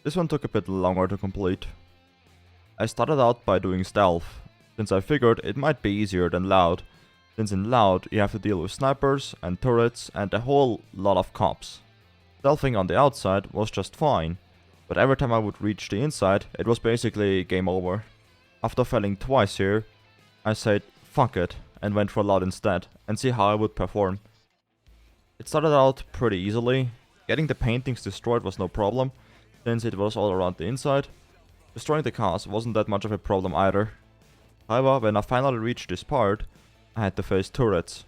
This one took a bit longer to complete. I started out by doing stealth, since I figured it might be easier than loud, since in loud you have to deal with snipers and turrets and a whole lot of cops. Stealthing on the outside was just fine, but every time I would reach the inside, it was basically game over. After failing twice here, I said fuck it and went for loud instead, and see how I would perform. It started out pretty easily. Getting the paintings destroyed was no problem, since it was all around the inside. Destroying the cars wasn't that much of a problem either. However, when I finally reached this part, I I had to face turrets.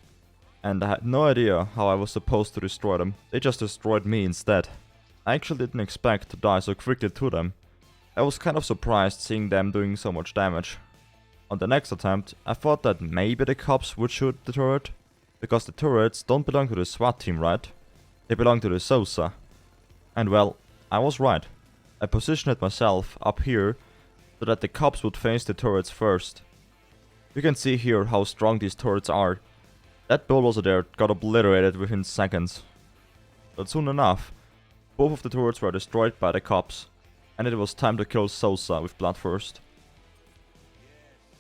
And I had no idea how I was supposed to destroy them. They just destroyed me instead. I actually didn't expect to die so quickly to them. I was kind of surprised seeing them doing so much damage. On the next attempt, I thought that maybe the cops would shoot the turret, because the turrets don't belong to the SWAT team, right? They belong to the SOSA. And well, I was right. I positioned myself up here so that the cops would face the turrets first. You can see here how strong these turrets are. That bulldozer there got obliterated within seconds. But soon enough, both of the turrets were destroyed by the cops, and it was time to kill Sosa with blood first.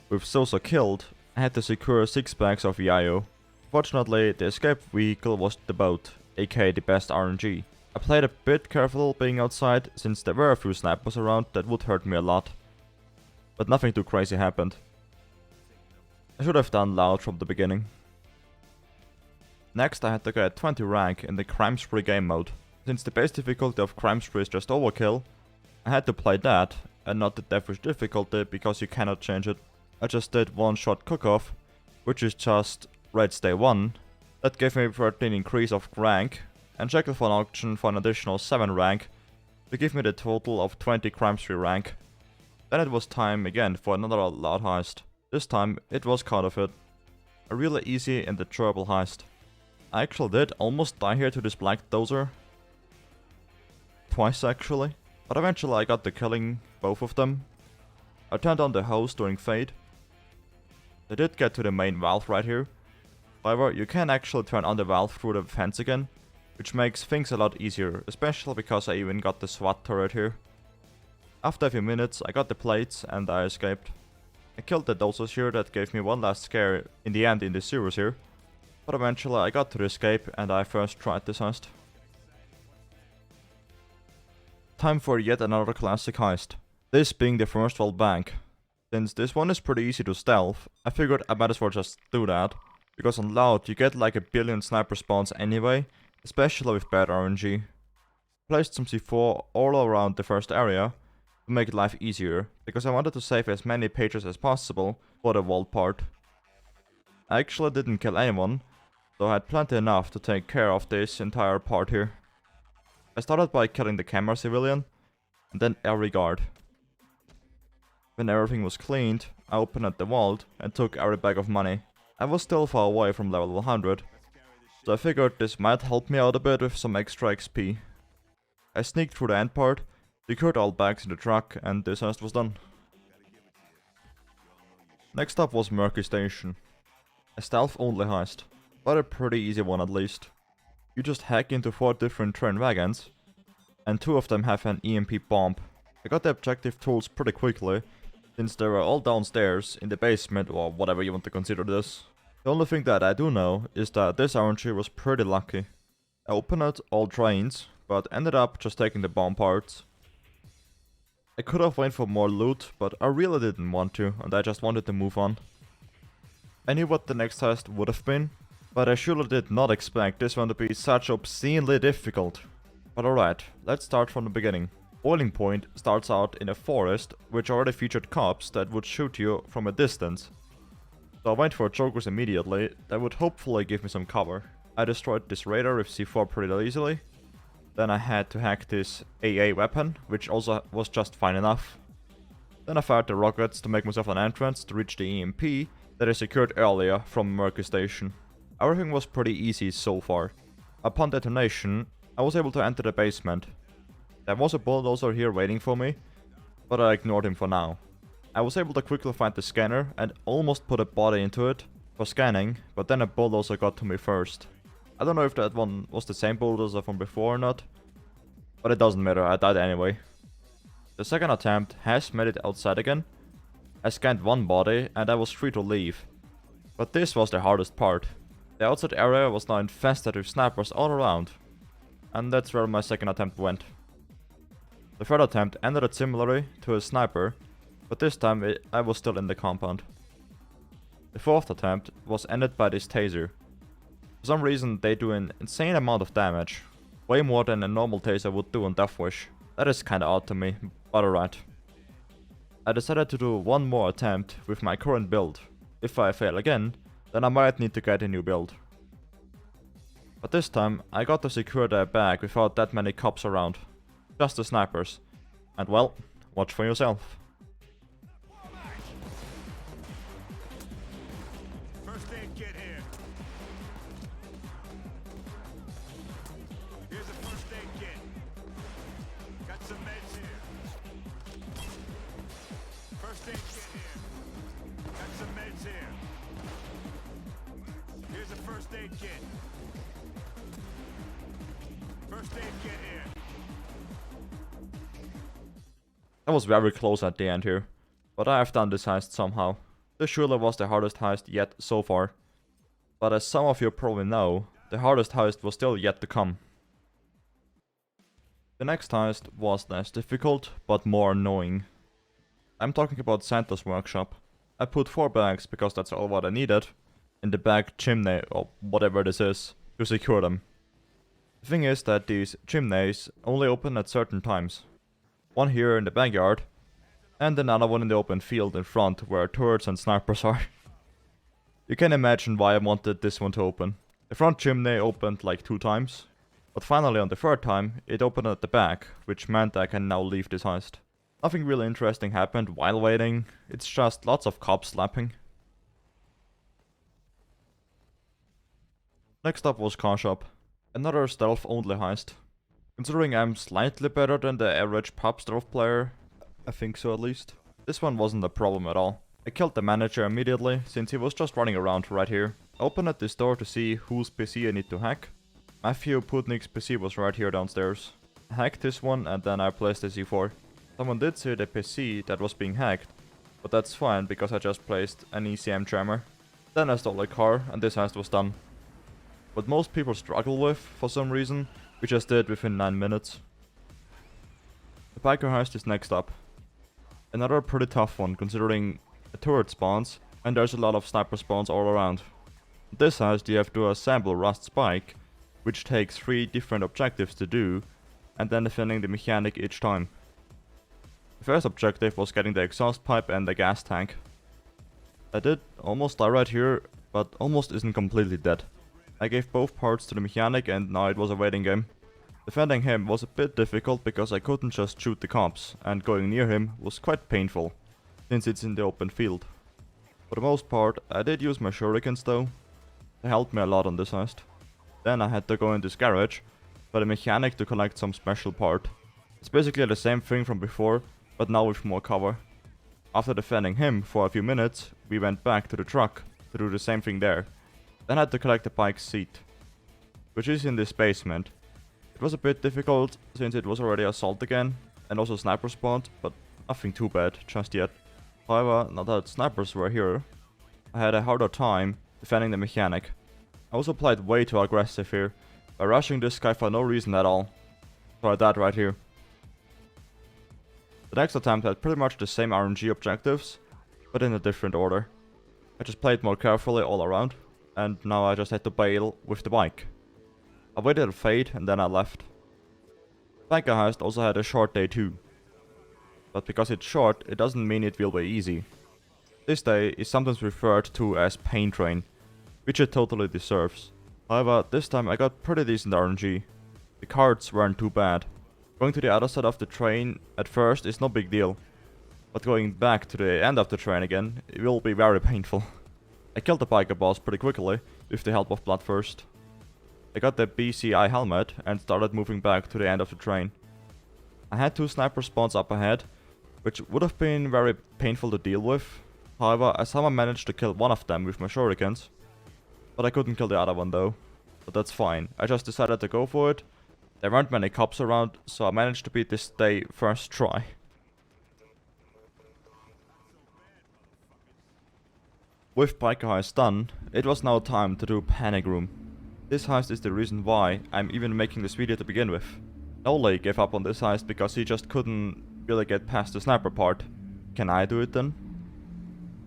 With Sosa killed, I had to secure 6 bags of Yayo. Fortunately, the escape vehicle was the boat, aka the best RNG. I played a bit careful being outside, since there were a few snipers around that would hurt me a lot. But nothing too crazy happened. I should have done loud from the beginning. Next I had to get 20 rank in the Crime Spree game mode. Since the base difficulty of Crime Spree is just overkill, I had to play that, and not the Deathwish difficulty because you cannot change it. I just did one shot cook-off, which is just Raids Day 1. That gave me 13 increase of rank, and checked for an auction for an additional 7 rank, to give me the total of 20 Crime Spree rank. Then it was time again for another loud heist. This time it was Counterfeit. A really easy and enjoyable heist. I actually did almost die here to this black dozer. Twice actually. But eventually I got to killing both of them. I turned on the hose during Fade. I did get to the main valve right here. However, you can actually turn on the valve through the fence again, which makes things a lot easier, especially because I even got the SWAT turret here. After a few minutes I got the plates and I escaped. I killed the dozers here that gave me one last scare in the end in the sewers here. But eventually I got to the escape and I first tried this heist. Time for yet another classic heist. This being the first world bank. Since this one is pretty easy to stealth, I figured I might as well just do that. Because on loud you get like a billion sniper spawns anyway, especially with bad RNG. Placed some C4 all around the first area to make life easier, because I wanted to save as many pages as possible for the vault part. I actually didn't kill anyone, so I had plenty enough to take care of this entire part here. I started by killing the camera civilian, and then every guard. When everything was cleaned, I opened the vault and took every bag of money. I was still far away from level 100, so I figured this might help me out a bit with some extra XP. I sneaked through the end part, secured all bags in the truck, and this heist was done. Next up was Murky Station. A stealth only heist, but a pretty easy one at least. You just hack into 4 different train wagons, and 2 of them have an EMP bomb. I got the objective tools pretty quickly, since they were all downstairs in the basement or whatever you want to consider this. The only thing that I do know is that this RNG was pretty lucky. I opened all trains, but ended up just taking the bomb parts. I could have went for more loot, but I really didn't want to, and I just wanted to move on. I knew what the next heist would have been, but I surely did not expect this one to be such obscenely difficult. But alright, let's start from the beginning. Boiling Point starts out in a forest, which already featured cops that would shoot you from a distance. So I went for jokers immediately, that would hopefully give me some cover. I destroyed this radar with C4 pretty easily. Then I had to hack this AA weapon, which also was just fine enough. Then I fired the rockets to make myself an entrance to reach the EMP that I secured earlier from Murky Station. Everything was pretty easy so far. Upon detonation, I was able to enter the basement. There was a bulldozer here waiting for me, but I ignored him for now. I was able to quickly find the scanner and almost put a body into it for scanning, but then a bulldozer got to me first. I don't know if that one was the same bulldozer from before or not, but it doesn't matter, I died anyway. The second attempt has made it outside again. I scanned one body and I was free to leave. But this was the hardest part. The outside area was now infested with snipers all around, and that's where my second attempt went. The third attempt ended similarly to a sniper, but this time I was still in the compound. The fourth attempt was ended by this taser. For some reason they do an insane amount of damage, way more than a normal taser would do on Deathwish. That is kinda odd to me, but alright. I decided to do one more attempt with my current build. If I fail again, then I might need to get a new build. But this time, I got to secure their bag without that many cops around. Just the snipers. And well, watch for yourself. First aid kit here. Here's a first aid kit. Got some meds here. First aid kit here. Got some meds here. Here's a first aid kit. First aid kit here. I was very close at the end here, but I have done this heist somehow. This surely was the hardest heist yet so far. But as some of you probably know, the hardest heist was still yet to come. The next heist was less difficult, but more annoying. I'm talking about Santa's workshop. I put 4 bags, because that's all what I needed, in the back chimney, or whatever this is, to secure them. The thing is that these chimneys only open at certain times. One here in the backyard, and another one in the open field in front where turrets and snipers are. You can imagine why I wanted this one to open. The front chimney opened like 2 times, but finally on the 3rd time it opened at the back, which meant I can now leave this heist. Nothing really interesting happened while waiting, it's just lots of cops slapping. Next up was car shop. Another stealth only heist. Considering I'm slightly better than the average pub stealth player, I think so at least, this one wasn't a problem at all. I killed the manager immediately, since he was just running around right here. I opened at this door to see whose PC I need to hack. Matthew Putnik's PC was right here downstairs. I hacked this one and then I placed the C4. Someone did say the PC that was being hacked, but that's fine because I just placed an ECM jammer. Then I stole a car and this heist was done. What most people struggle with, for some reason, we just did within 9 minutes. The biker heist is next up. Another pretty tough one considering a turret spawns and there's a lot of sniper spawns all around. In this heist you have to assemble Rust Spike, which takes 3 different objectives to do, and then defending the mechanic each time. The first objective was getting the exhaust pipe and the gas tank. I did almost die right here, but almost isn't completely dead. I gave both parts to the mechanic and now it was a waiting game. Defending him was a bit difficult because I couldn't just shoot the cops, and going near him was quite painful, since it's in the open field. For the most part, I did use my shurikens though. They helped me a lot on this heist. Then I had to go in this garage for the mechanic to collect some special part. It's basically the same thing from before, but now with more cover. After defending him for a few minutes, we went back to the truck to do the same thing there. Then I had to collect the bike's seat, which is in this basement. It was a bit difficult since it was already assault again, and also sniper spawned, but nothing too bad just yet. However, now that snipers were here, I had a harder time defending the mechanic. I also played way too aggressive here, by rushing this guy for no reason at all. So I died right here. The next attempt had pretty much the same RNG objectives, but in a different order. I just played more carefully all around, and now I just had to bail with the bike. I waited a fade and then I left. Biker heist also had a short day too. But because it's short, it doesn't mean it will be easy. This day is sometimes referred to as pain train, which it totally deserves. However, this time I got pretty decent RNG. The cards weren't too bad. Going to the other side of the train at first is no big deal, but going back to the end of the train again, it will be very painful. I killed the biker boss pretty quickly, with the help of Bloodthirst. I got the BCI helmet and started moving back to the end of the train. I had 2 sniper spawns up ahead, which would have been very painful to deal with. However, I somehow managed to kill one of them with my shurikens. But I couldn't kill the other one though. But that's fine, I just decided to go for it. There weren't many cops around, so I managed to beat this day first try. With biker heist done, it was now time to do panic room. This heist is the reason why I'm even making this video to begin with. Knowley gave up on this heist because he just couldn't really get past the sniper part. Can I do it then?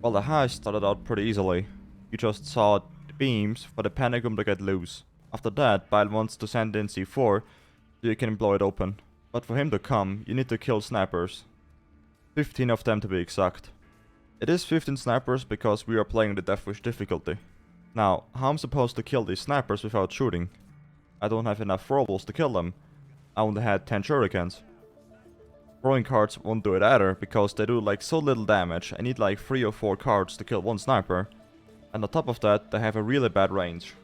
Well, the heist started out pretty easily. You just saw the beams for the panic room to get loose. After that, Bile wants to send in C4 so you can blow it open. But for him to come, you need to kill snipers. 15 of them to be exact. It is 15 snipers because we are playing the Deathwish difficulty. Now, how I'm supposed to kill these snipers without shooting? I don't have enough throwables to kill them. I only had 10 shurikens. Throwing cards won't do it either, because they do like so little damage. I need like 3 or 4 cards to kill one sniper. And on top of that, they have a really bad range.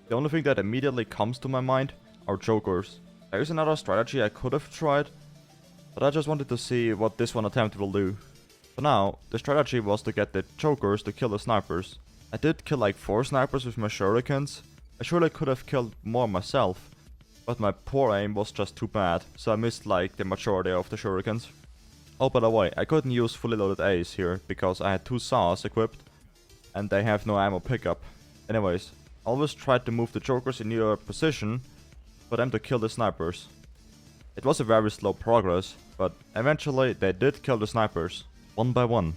The only thing that immediately comes to my mind are chokers. There is another strategy I could have tried, but I just wanted to see what this one attempt will do. For now, the strategy was to get the chokers to kill the snipers. I did kill like 4 snipers with my shurikens. I surely could have killed more myself, but my poor aim was just too bad, so I missed like the majority of the shurikens. Oh, by the way, I couldn't use fully loaded A's here, because I had 2 saws equipped, and they have no ammo pickup. Anyways, always try to move the chokers in your position for them to kill the snipers. It was a very slow progress, but eventually they did kill the snipers, one by one.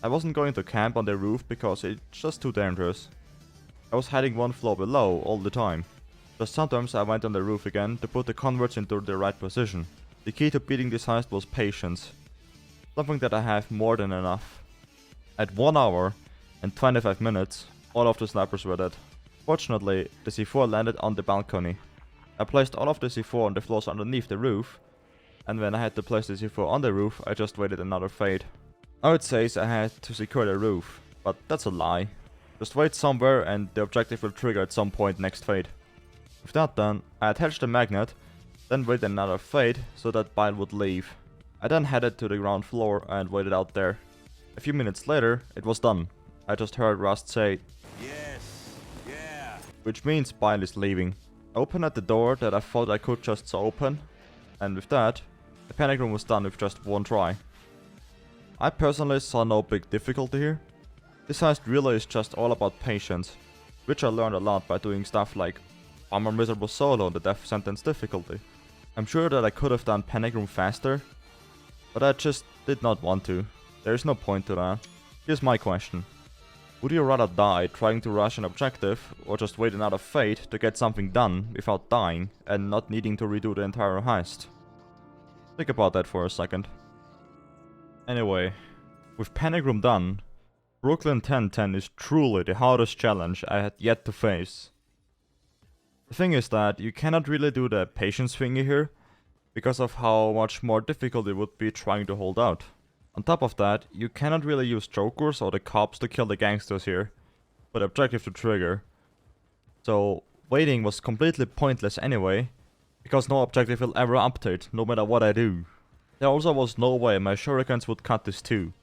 I wasn't going to camp on the roof because it's just too dangerous. I was hiding one floor below all the time. Just sometimes I went on the roof again to put the converts into the right position. The key to beating this heist was patience. Something that I have more than enough. At 1 hour and 25 minutes, all of the snipers were dead. Fortunately, the C4 landed on the balcony. I placed all of the C4 on the floors underneath the roof, and when I had to place the C4 on the roof, I just waited another fade. Now it says I had to secure the roof, but that's a lie. Just wait somewhere and the objective will trigger at some point next fade. With that done, I attached the magnet, then waited another fade so that Bile would leave. I then headed to the ground floor and waited out there. A few minutes later, it was done. I just heard Rust say, Yes. Yeah. which means Bile is leaving. I opened at the door that I thought I could just so open, and with that, the panic room was done with just one try. I personally saw no big difficulty here. This heist really is just all about patience, which I learned a lot by doing stuff like Bomber Miserable Solo on the death sentence difficulty. I'm sure that I could have done panic room faster, but I just did not want to. There is no point to that. Here's my question. Would you rather die trying to rush an objective, or just wait another fate to get something done without dying and not needing to redo the entire heist? Think about that for a second. Anyway, with Panic Room done, Brooklyn 1010 is truly the hardest challenge I had yet to face. The thing is that you cannot really do the patience thingy here, because of how much more difficult it would be trying to hold out. On top of that, you cannot really use jokers or the cops to kill the gangsters here, for the objective to trigger. So waiting was completely pointless anyway, because no objective will ever update, no matter what I do. There also was no way my shurikens would cut this too.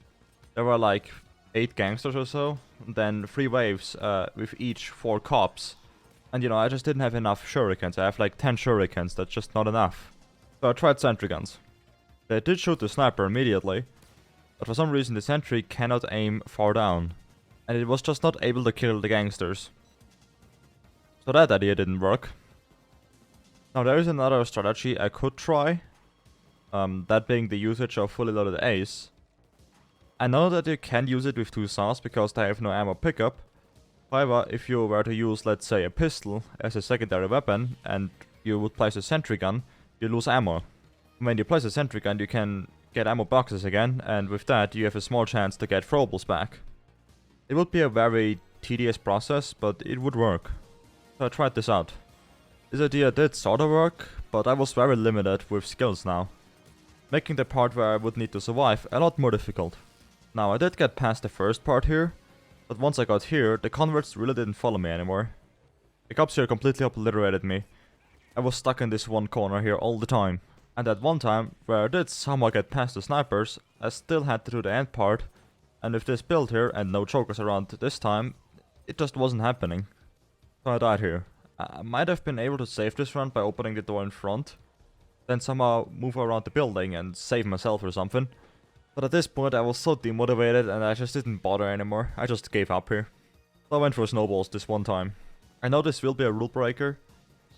There were like 8 gangsters or so, and then 3 waves with each 4 cops. And you know, I just didn't have enough shurikens. I have like 10 shurikens, that's just not enough. So I tried sentry guns. They did shoot the sniper immediately, but for some reason the sentry cannot aim far down, and it was just not able to kill the gangsters. So that idea didn't work. Now there is another strategy I could try, that being the usage of fully loaded Ace. I know that you can use it with 2 saws because they have no ammo pickup. However, if you were to use, let's say, a pistol as a secondary weapon and you would place a sentry gun, you lose ammo. When you place a sentry gun, you can get ammo boxes again, and with that you have a small chance to get throwables back. It would be a very tedious process, but it would work. So I tried this out. This idea did sorta work, but I was very limited with skills now, making the part where I would need to survive a lot more difficult. Now I did get past the first part here, but once I got here, the converts really didn't follow me anymore. The cops here completely obliterated me. I was stuck in this one corner here all the time. And at one time, where I did somehow get past the snipers, I still had to do the end part, and with this build here and no chokers around this time, it just wasn't happening. So I died here. I might have been able to save this run by opening the door in front, then somehow move around the building and save myself or something. But at this point I was so demotivated and I just didn't bother anymore. I just gave up here. So I went for snowballs this one time. I know this will be a rule breaker,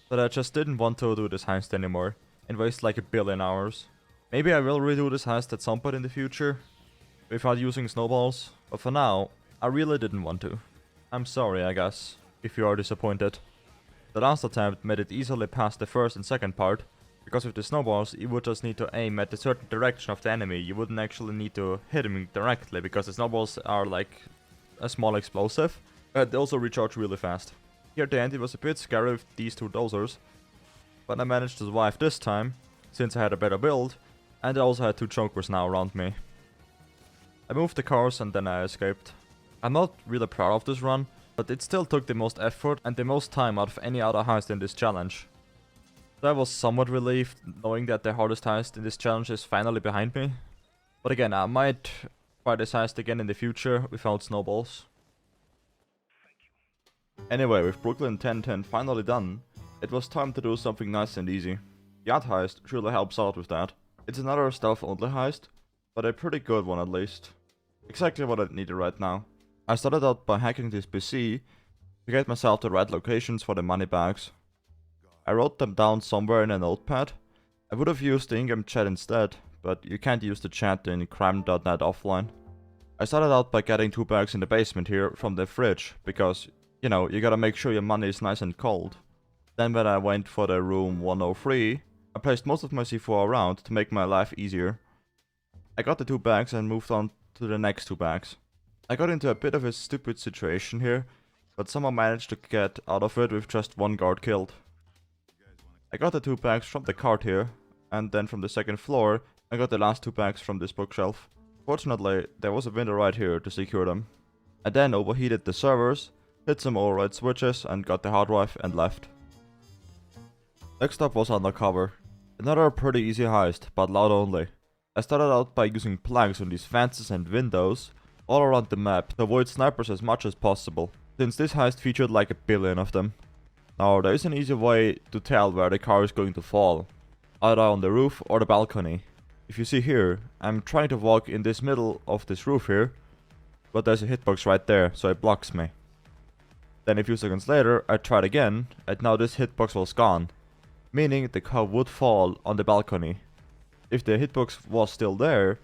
but I just didn't want to do this heist anymore and waste like 1 billion hours. Maybe I will redo this heist at some point in the future, without using snowballs, but for now, I really didn't want to. I'm sorry, I guess, if you are disappointed. The last attempt made it easily past the first and second part, because with the snowballs, you would just need to aim at a certain direction of the enemy. You wouldn't actually need to hit him directly, because the snowballs are like a small explosive, They also recharge really fast. Here at the end it was a bit scary with these two dozers, but I managed to survive this time, since I had a better build, and I also had two chokers now around me. I moved the cars and then I escaped. I'm not really proud of this run, but it still took the most effort and the most time out of any other heist in this challenge. So I was somewhat relieved knowing that the hardest heist in this challenge is finally behind me. But again, I might try this heist again in the future without snowballs. Anyway, with Brooklyn 1010 finally done, it was time to do something nice and easy. Yacht heist surely helps out with that. It's another stealth only heist, but a pretty good one at least. Exactly what I needed right now. I started out by hacking this PC to get myself the right locations for the money bags. I wrote them down somewhere in a notepad. I would have used the in-game chat instead, but you can't use the chat in Crimenet offline. I started out by getting 2 bags in the basement here from the fridge, because, you know, you gotta make sure your money is nice and cold. Then when I went for the room 103, I placed most of my C4 around to make my life easier. I got the 2 bags and moved on to the next 2 bags. I got into a bit of a stupid situation here, but somehow managed to get out of it with just 1 guard killed. I got the 2 bags from the cart here, and then from the second floor, I got the last 2 bags from this bookshelf. Fortunately, there was a window right here to secure them. I then overheated the servers, hit some override switches and got the hard drive and left. Next up was undercover. Another pretty easy heist, but loud only. I started out by using planks on these fences and windows all around the map to avoid snipers as much as possible, since this heist featured like a billion of them. Now there is an easy way to tell where the car is going to fall, either on the roof or the balcony. If you see here, I'm trying to walk in this middle of this roof here, but there's a hitbox right there, so it blocks me. Then a few seconds later, I tried again, and now this hitbox was gone, meaning the car would fall on the balcony. If the hitbox was still there,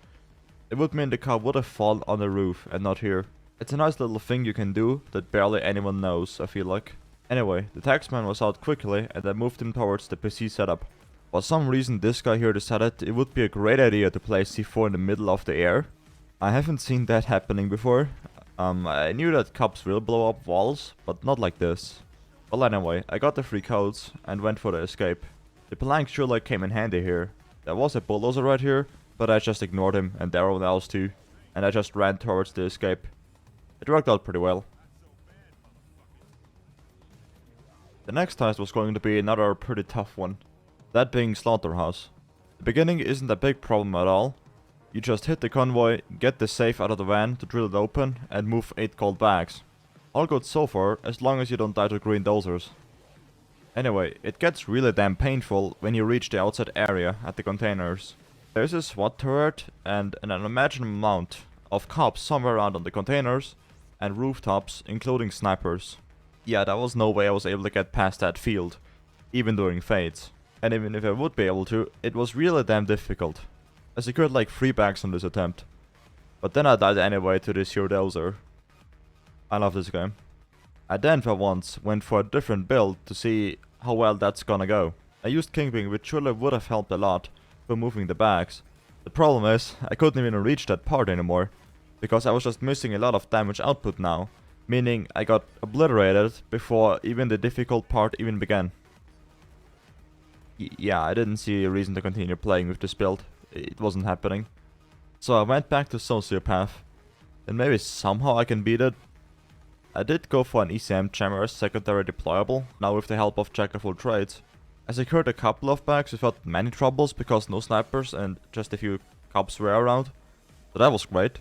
it would mean the car would have fallen on the roof and not here. It's a nice little thing you can do that barely anyone knows, I feel like. Anyway, the taxman was out quickly and I moved him towards the PC setup. For some reason this guy here decided it would be a great idea to place C4 in the middle of the air. I haven't seen that happening before. I knew that cops will blow up walls, but not like this. Well anyway, I got the 3 codes and went for the escape. The plank surely came in handy here. There was a bulldozer right here, but I just ignored him and everyone else too, and I just ran towards the escape. It worked out pretty well. The next heist was going to be another pretty tough one, that being Slaughterhouse. The beginning isn't a big problem at all. You just hit the convoy, get the safe out of the van to drill it open, and move 8 gold bags. All good so far, as long as you don't die to green dozers. Anyway, it gets really damn painful when you reach the outside area at the containers. There's a SWAT turret and an unimaginable amount of cops somewhere around on the containers and rooftops, including snipers. Yeah, there was no way I was able to get past that field, even during fades. And even if I would be able to, it was really damn difficult. I secured like 3 bags on this attempt. But then I died anyway to this here dozer. I love this game. I then for once went for a different build to see how well that's gonna go. I used Kingpin, which surely would have helped a lot for moving the bags. The problem is, I couldn't even reach that part anymore, because I was just missing a lot of damage output now, meaning I got obliterated before even the difficult part even began. Yeah, I didn't see a reason to continue playing with this build. It wasn't happening. So I went back to Sociopath, and maybe somehow I can beat it. I did go for an ECM jammer as secondary deployable, now with the help of Jack of all trades. I secured a couple of bags without many troubles because no snipers and just a few cops were around, so that was great.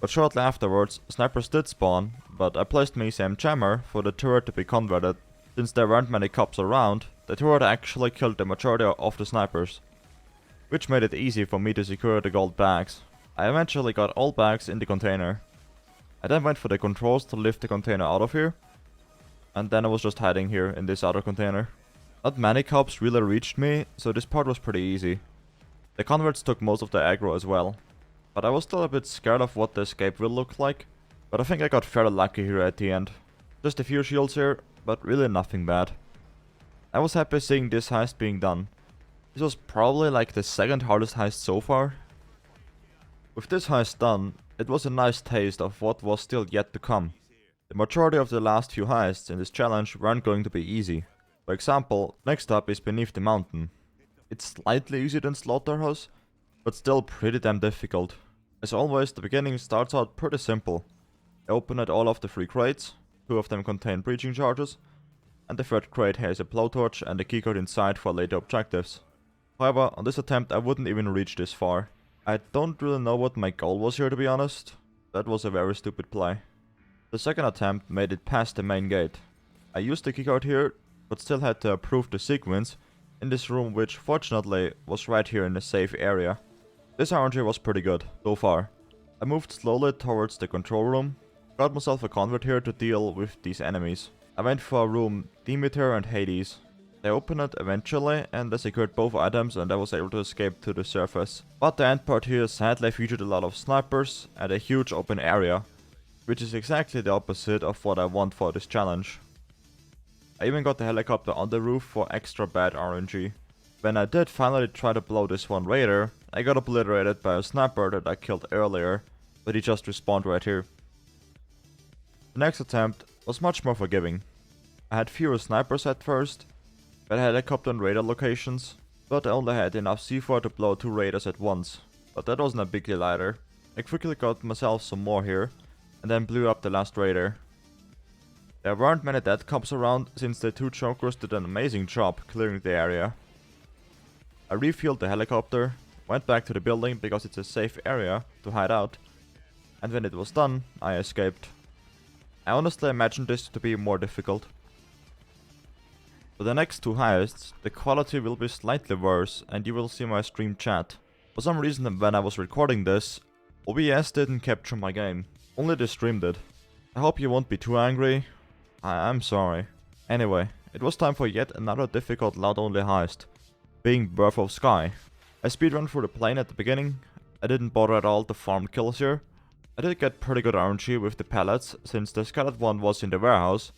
But shortly afterwards, snipers did spawn, but I placed my ECM jammer for the turret to be converted. Since there weren't many cops around, the turret actually killed the majority of the snipers, which made it easy for me to secure the gold bags. I eventually got all bags in the container. I then went for the controls to lift the container out of here, and then I was just hiding here in this other container. Not many cops really reached me, so this part was pretty easy. The converts took most of the aggro as well, but I was still a bit scared of what the escape will look like, but I think I got fairly lucky here at the end. Just a few shields here, but really nothing bad. I was happy seeing this heist being done. This was probably like the second hardest heist so far. With this heist done, it was a nice taste of what was still yet to come. The majority of the last few heists in this challenge weren't going to be easy. For example, next up is Beneath the Mountain. It's slightly easier than Slaughterhouse, but still pretty damn difficult. As always, the beginning starts out pretty simple. I open at all of the 3 crates, 2 of them contain breaching charges, and the 3rd crate has a blowtorch and a keycard inside for later objectives. However, on this attempt I wouldn't even reach this far. I don't really know what my goal was here, to be honest. That was a very stupid play. The second attempt made it past the main gate. I used the keycard here, but still had to approve the sequence in this room, which fortunately was right here in a safe area. This RNG was pretty good, so far. I moved slowly towards the control room, got myself a convert here to deal with these enemies. I went for room Demeter and Hades. I opened it eventually and I secured both items and I was able to escape to the surface. But the end part here sadly featured a lot of snipers and a huge open area, which is exactly the opposite of what I want for this challenge. I even got the helicopter on the roof for extra bad RNG. When I did finally try to blow this one raider, I got obliterated by a sniper that I killed earlier, but he just respawned right here. The next attempt was much more forgiving. I had fewer snipers at first, better helicopter and radar locations, but I only had enough C4 to blow 2 raiders at once. But that wasn't a big deal either. I quickly got myself some more here, and then blew up the last raider. There weren't many dead cops around since the 2 chokers did an amazing job clearing the area. I refueled the helicopter, went back to the building because it's a safe area to hide out, and when it was done, I escaped. I honestly imagined this to be more difficult. For the next 2 heists, the quality will be slightly worse and you will see my stream chat. For some reason when I was recording this, OBS didn't capture my game, only the stream did. I hope you won't be too angry. I'm sorry. Anyway, it was time for yet another difficult loud-only heist, being Birth of Sky. I speedrun through the plane at the beginning. I didn't bother at all to farm kills here. I did get pretty good RNG with the pallets since the scattered one was in the warehouse,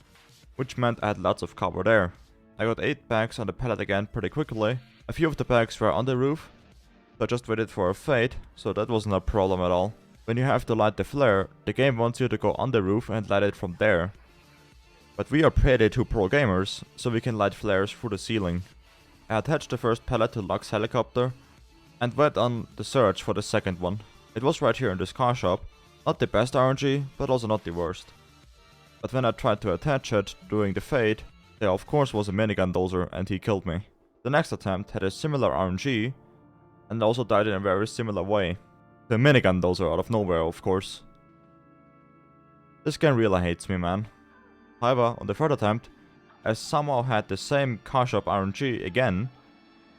which meant I had lots of cover there. I got 8 bags on the pallet again pretty quickly. A few of the bags were on the roof, so I just waited for a fade, so that wasn't a problem at all. When you have to light the flare, the game wants you to go on the roof and light it from there. But we are Payday 2 pro gamers, so we can light flares through the ceiling. I attached the first pallet to Lux's helicopter and went on the search for the second one. It was right here in this car shop. Not the best RNG, but also not the worst. But when I tried to attach it during the fade, there of course was a minigun dozer and he killed me. The next attempt had a similar RNG and also died in a very similar way. The minigun dozer out of nowhere, of course. This game really hates me, man. However, on the third attempt, I somehow had the same car shop RNG again,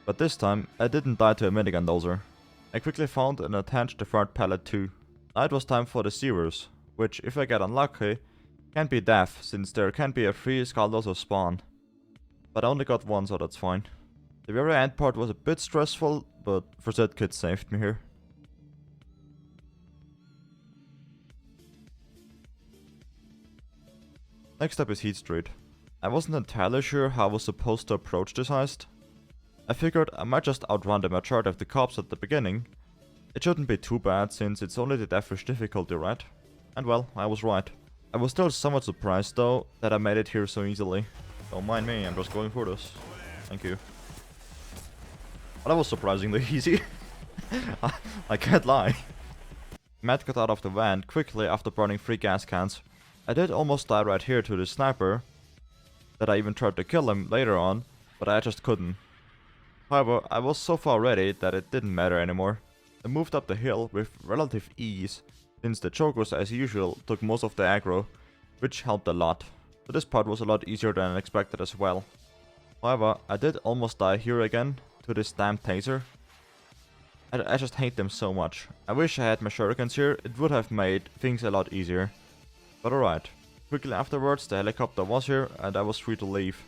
but this time I didn't die to a minigun dozer. I quickly found and attached the third pallet too. Now it was time for the Seers, which if I get unlucky, can be death since there can be a free skull dozer spawn. But I only got one, so that's fine. The very end part was a bit stressful, but Ruleset Kid saved me here. Next up is Heat Street. I wasn't entirely sure how I was supposed to approach this heist. I figured I might just outrun the majority of the cops at the beginning. It shouldn't be too bad since it's only the deathwish difficulty, right? And well, I was right. I was still somewhat surprised though that I made it here so easily. Don't mind me, I'm just going for this. Thank you. But that was surprisingly easy. I can't lie. Matt got out of the van quickly after burning 3 gas cans. I did almost die right here to the sniper, that I even tried to kill him later on, but I just couldn't. However, I was so far ready that it didn't matter anymore. I moved up the hill with relative ease, since the chokers as usual took most of the aggro, which helped a lot. But this part was a lot easier than expected as well. However, I did almost die here again, to this damn taser. I just hate them so much. I wish I had my shurikens here, it would have made things a lot easier. But alright. Quickly afterwards the helicopter was here and I was free to leave.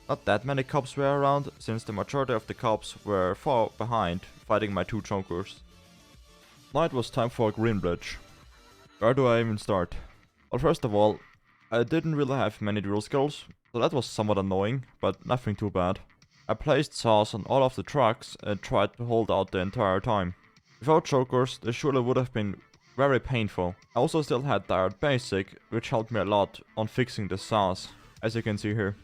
Not that many cops were around, since the majority of the cops were far behind, fighting my 2 chokers. Now it was time for a green bridge. Where do I even start? Well, first of all, I didn't really have many drill skills, so that was somewhat annoying, but nothing too bad. I placed saws on all of the trucks and tried to hold out the entire time. Without chokers, this surely would have been very painful. I also still had Dired Basic, which helped me a lot on fixing the saws, as you can see here.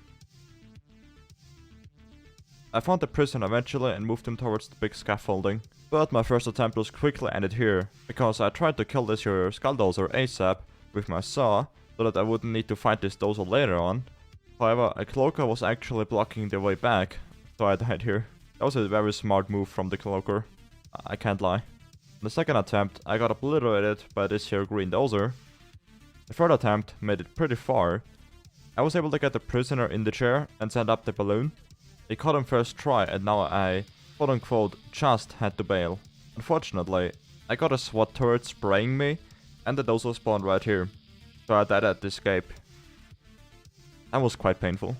I found the prison eventually and moved him towards the big scaffolding. But my first attempt was quickly ended here, because I tried to kill this here Skulldozer ASAP with my saw, so that I wouldn't need to fight this dozer later on. However, a cloaker was actually blocking the way back, so I died here. That was a very smart move from the cloaker, I can't lie. In the second attempt, I got obliterated by this here green dozer. The third attempt made it pretty far. I was able to get the prisoner in the chair and send up the balloon. He caught him first try and now I, quote unquote, just had to bail. Unfortunately, I got a SWAT turret spraying me and the dozer spawned right here, so I died at the escape. That was quite painful.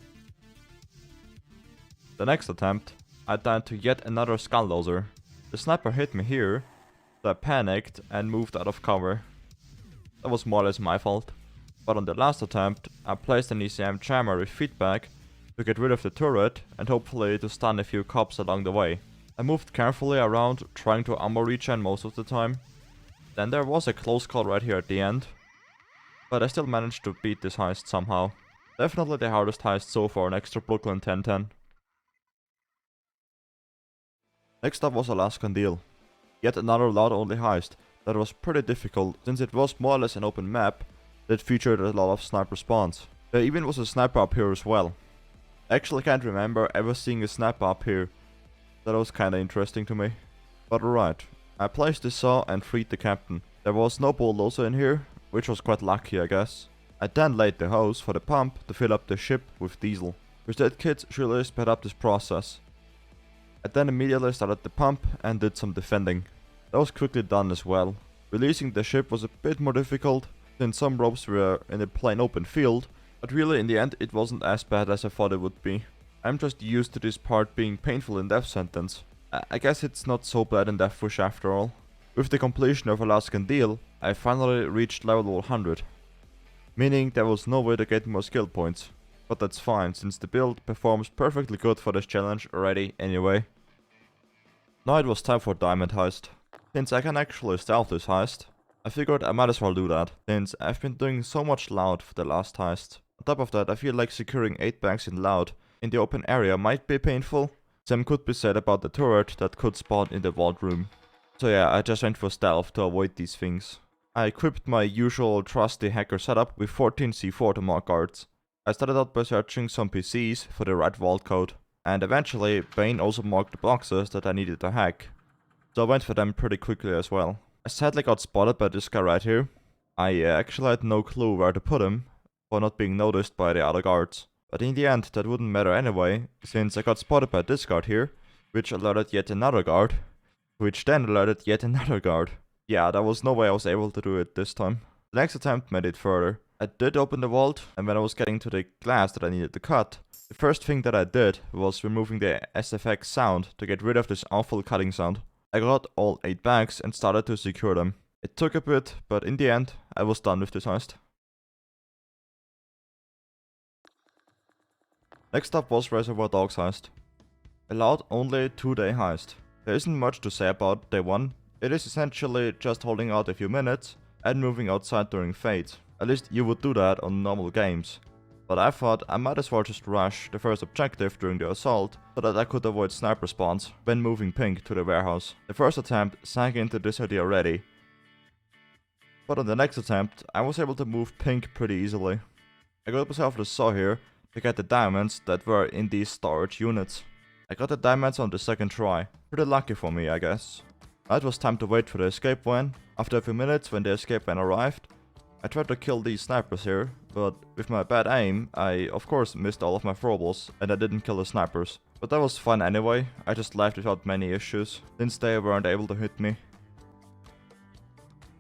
The next attempt, I died to yet another Skulldozer. The sniper hit me here, so I panicked and moved out of cover. That was more or less my fault. But on the last attempt, I placed an ECM jammer with feedback to get rid of the turret and hopefully to stun a few cops along the way. I moved carefully around, trying to ammo regen most of the time. Then there was a close call right here at the end, but I still managed to beat this heist somehow. Definitely the hardest heist so far next to Brooklyn 1010. Next up was Alaskan Deal. Yet another loud-only heist that was pretty difficult since it was more or less an open map that featured a lot of sniper spawns. There even was a sniper up here as well. I actually can't remember ever seeing a sniper up here. That was kinda interesting to me. But alright, I placed the saw and freed the captain. There was no bulldozer in here, which was quite lucky I guess. I then laid the hose for the pump to fill up the ship with diesel. With that kit surely sped up this process. I then immediately started the pump and did some defending. That was quickly done as well. Releasing the ship was a bit more difficult since some ropes were in a plain open field, but really in the end it wasn't as bad as I thought it would be. I'm just used to this part being painful in Death Sentence. I guess it's not so bad in Deathwish after all. With the completion of Alaskan Deal, I finally reached level 100. Meaning there was no way to get more skill points. But that's fine since the build performs perfectly good for this challenge already anyway. Now it was time for Diamond Heist. Since I can actually stealth this heist, I figured I might as well do that, since I've been doing so much loud for the last heist. On top of that, I feel like securing 8 bags in loud in the open area might be painful. Same could be said about the turret that could spawn in the vault room. So yeah, I just went for stealth to avoid these things. I equipped my usual trusty hacker setup with 14 C4 to mark guards. I started out by searching some PCs for the right vault code, and eventually Bane also marked the boxes that I needed to hack. So I went for them pretty quickly as well. I sadly got spotted by this guy right here. I actually had no clue where to put him, for not being noticed by the other guards. But in the end that wouldn't matter anyway, since I got spotted by this guard here, which alerted yet another guard, which then alerted yet another guard. Yeah, there was no way I was able to do it this time. The next attempt made it further. I did open the vault, and when I was getting to the glass that I needed to cut, the first thing that I did was removing the SFX sound to get rid of this awful cutting sound. I got all 8 bags and started to secure them. It took a bit, but in the end, I was done with this heist. Next up was Reservoir Dogs heist. Allowed only 2-day heist. There isn't much to say about day 1. It is essentially just holding out a few minutes and moving outside during fades. At least you would do that on normal games. But I thought I might as well just rush the first objective during the assault so that I could avoid sniper spawns when moving Pink to the warehouse. The first attempt sank into this idea already. But on the next attempt I was able to move Pink pretty easily. I got myself the saw here to get the diamonds that were in these storage units. I got the diamonds on the second try. Pretty lucky for me I guess. Now it was time to wait for the escape van. After a few minutes when the escape van arrived, I tried to kill these snipers here, but with my bad aim, I of course missed all of my throwables and I didn't kill the snipers. But that was fun anyway, I just left without many issues, since they weren't able to hit me.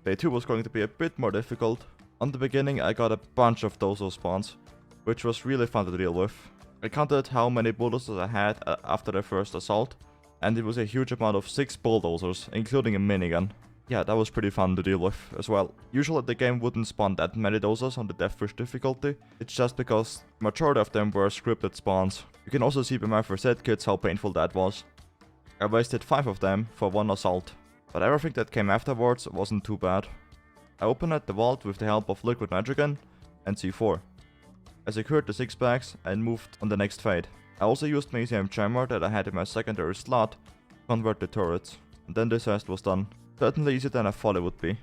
Day 2 was going to be a bit more difficult. On the beginning I got a bunch of dozo spawns, which was really fun to deal with. I counted how many bulldozers I had after the first assault, and it was a huge amount of 6 bulldozers, including a minigun. Yeah, that was pretty fun to deal with as well. Usually the game wouldn't spawn that many dozers on the Deathwish difficulty, it's just because the majority of them were scripted spawns. You can also see by my first aid kits how painful that was. I wasted 5 of them for 1 assault, but everything that came afterwards wasn't too bad. I opened the vault with the help of liquid nitrogen and C4. I secured the 6 bags and moved on the next fade. I also used my ECM jammer that I had in my secondary slot to convert the turrets, and then this heist was done. Certainly easier than I thought it would be.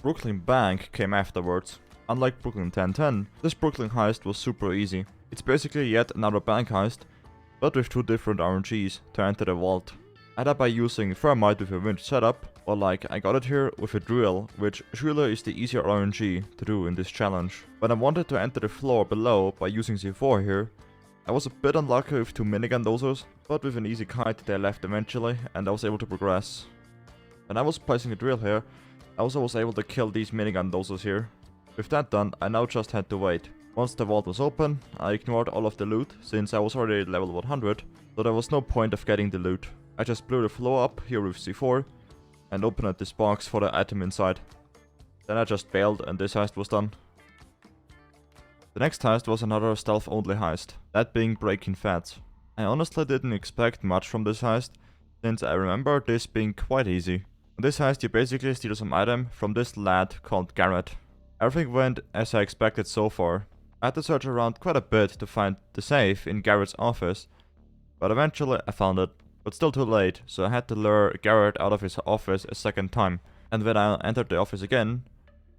Brooklyn Bank came afterwards. Unlike Brooklyn 1010, this Brooklyn heist was super easy. It's basically yet another bank heist, but with 2 different RNGs to enter the vault. Either by using thermite with a winch setup, or like I got it here with a drill, which surely is the easier RNG to do in this challenge. When I wanted to enter the floor below by using C4 here, I was a bit unlucky with 2 minigun dozers, but with an easy kite they left eventually and I was able to progress. When I was placing a drill here, I also was able to kill these minigun dozers here. With that done, I now just had to wait. Once the vault was open, I ignored all of the loot since I was already level 100, so there was no point of getting the loot. I just blew the floor up here with C4 and opened this box for the item inside. Then I just bailed and this heist was done. The next heist was another stealth only heist, that being breaking fats. I honestly didn't expect much from this heist, since I remember this being quite easy. In this heist you basically steal some item from this lad called Garrett. Everything went as I expected so far. I had to search around quite a bit to find the safe in Garrett's office, but eventually I found it. But still too late, so I had to lure Garrett out of his office a second time. And when I entered the office again,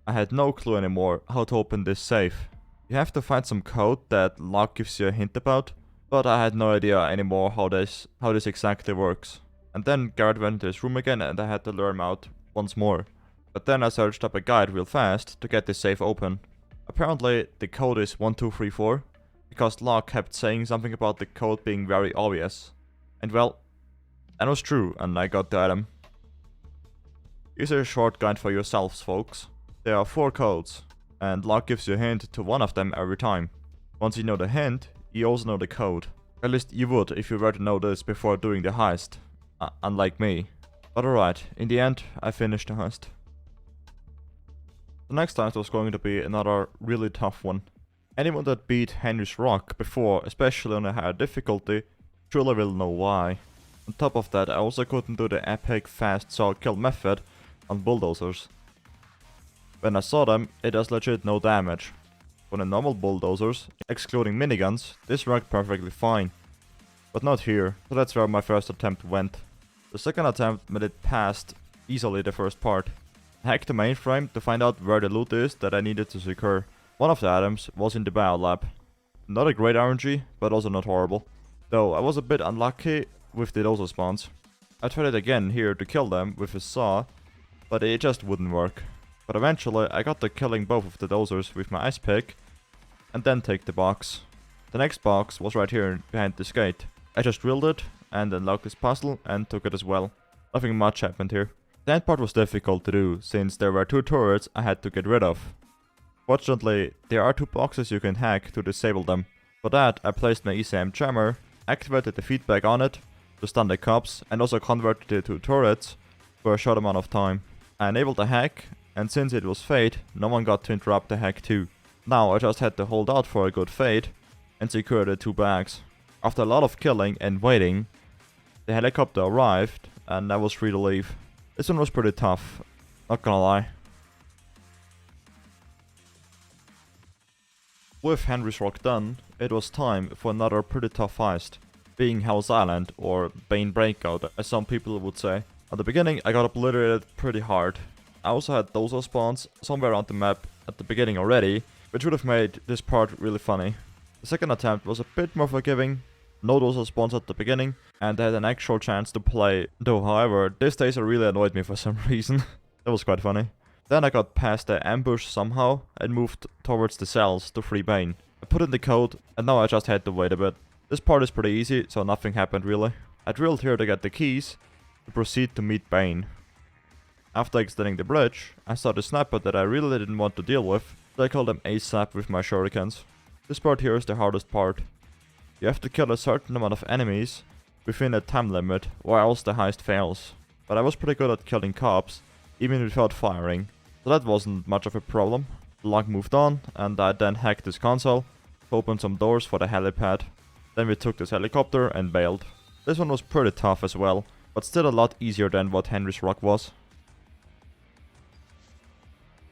I had no clue anymore how to open this safe. You have to find some code that Locke gives you a hint about, but I had no idea anymore how this exactly works. And then Garrett went into his room again and I had to lure him out once more. But then I searched up a guide real fast to get this safe open. Apparently the code is 1234, because Locke kept saying something about the code being very obvious. And well, that was true, and I got the item. Here's a short guide for yourselves, folks. There are 4 codes, and Locke gives you a hint to one of them every time. Once you know the hint, you also know the code. At least you would if you were to know this before doing the heist. Unlike me. But alright, in the end, I finished the heist. The next heist was going to be another really tough one. Anyone that beat Henry's Rock before, especially on a higher difficulty, surely will know why. On top of that, I also couldn't do the epic fast saw kill method on bulldozers. When I saw them, it does legit no damage. On the normal bulldozers, excluding miniguns, this worked perfectly fine. But not here, so that's where my first attempt went. The second attempt made it past easily the first part. I hacked the mainframe to find out where the loot is that I needed to secure. One of the items was in the biolab. Not a great RNG, but also not horrible. Though I was a bit unlucky with the dozer spawns. I tried it again here to kill them with a saw, but it just wouldn't work. But eventually I got to killing both of the dozers with my ice pick, and then take the box. The next box was right here behind this gate. I just drilled it, and unlocked this puzzle, and took it as well. Nothing much happened here. The end part was difficult to do, since there were 2 turrets I had to get rid of. Fortunately, there are 2 boxes you can hack to disable them. For that, I placed my ECM jammer, activated the feedback on it, to stun the cops, and also converted the 2 turrets for a short amount of time. I enabled the hack, and since it was fade, no one got to interrupt the hack too. Now I just had to hold out for a good fade, and secure the 2 bags. After a lot of killing and waiting, the helicopter arrived, and I was free to leave. This one was pretty tough, not gonna lie. With Henry's Rock done, it was time for another pretty tough heist. Being Hell's Island, or Bane Breakout, as some people would say. At the beginning, I got obliterated pretty hard. I also had dozer spawns somewhere on the map at the beginning already, which would have made this part really funny. The second attempt was a bit more forgiving, no dozer spawns at the beginning, and I had an actual chance to play. Though, however, this taser really annoyed me for some reason. That was quite funny. Then I got past the ambush somehow, and moved towards the cells to free Bane. I put in the code, and now I just had to wait a bit. This part is pretty easy, so nothing happened really. I drilled here to get the keys, to proceed to meet Bane. After extending the bridge, I saw the sniper that I really didn't want to deal with, so I killed him ASAP with my shurikens. This part here is the hardest part. You have to kill a certain amount of enemies within a time limit, or else the heist fails. But I was pretty good at killing cops, even without firing, so that wasn't much of a problem. The log moved on, and I then hacked this console, opened some doors for the helipad. Then we took this helicopter and bailed. This one was pretty tough as well, but still a lot easier than what Henry's Rock was.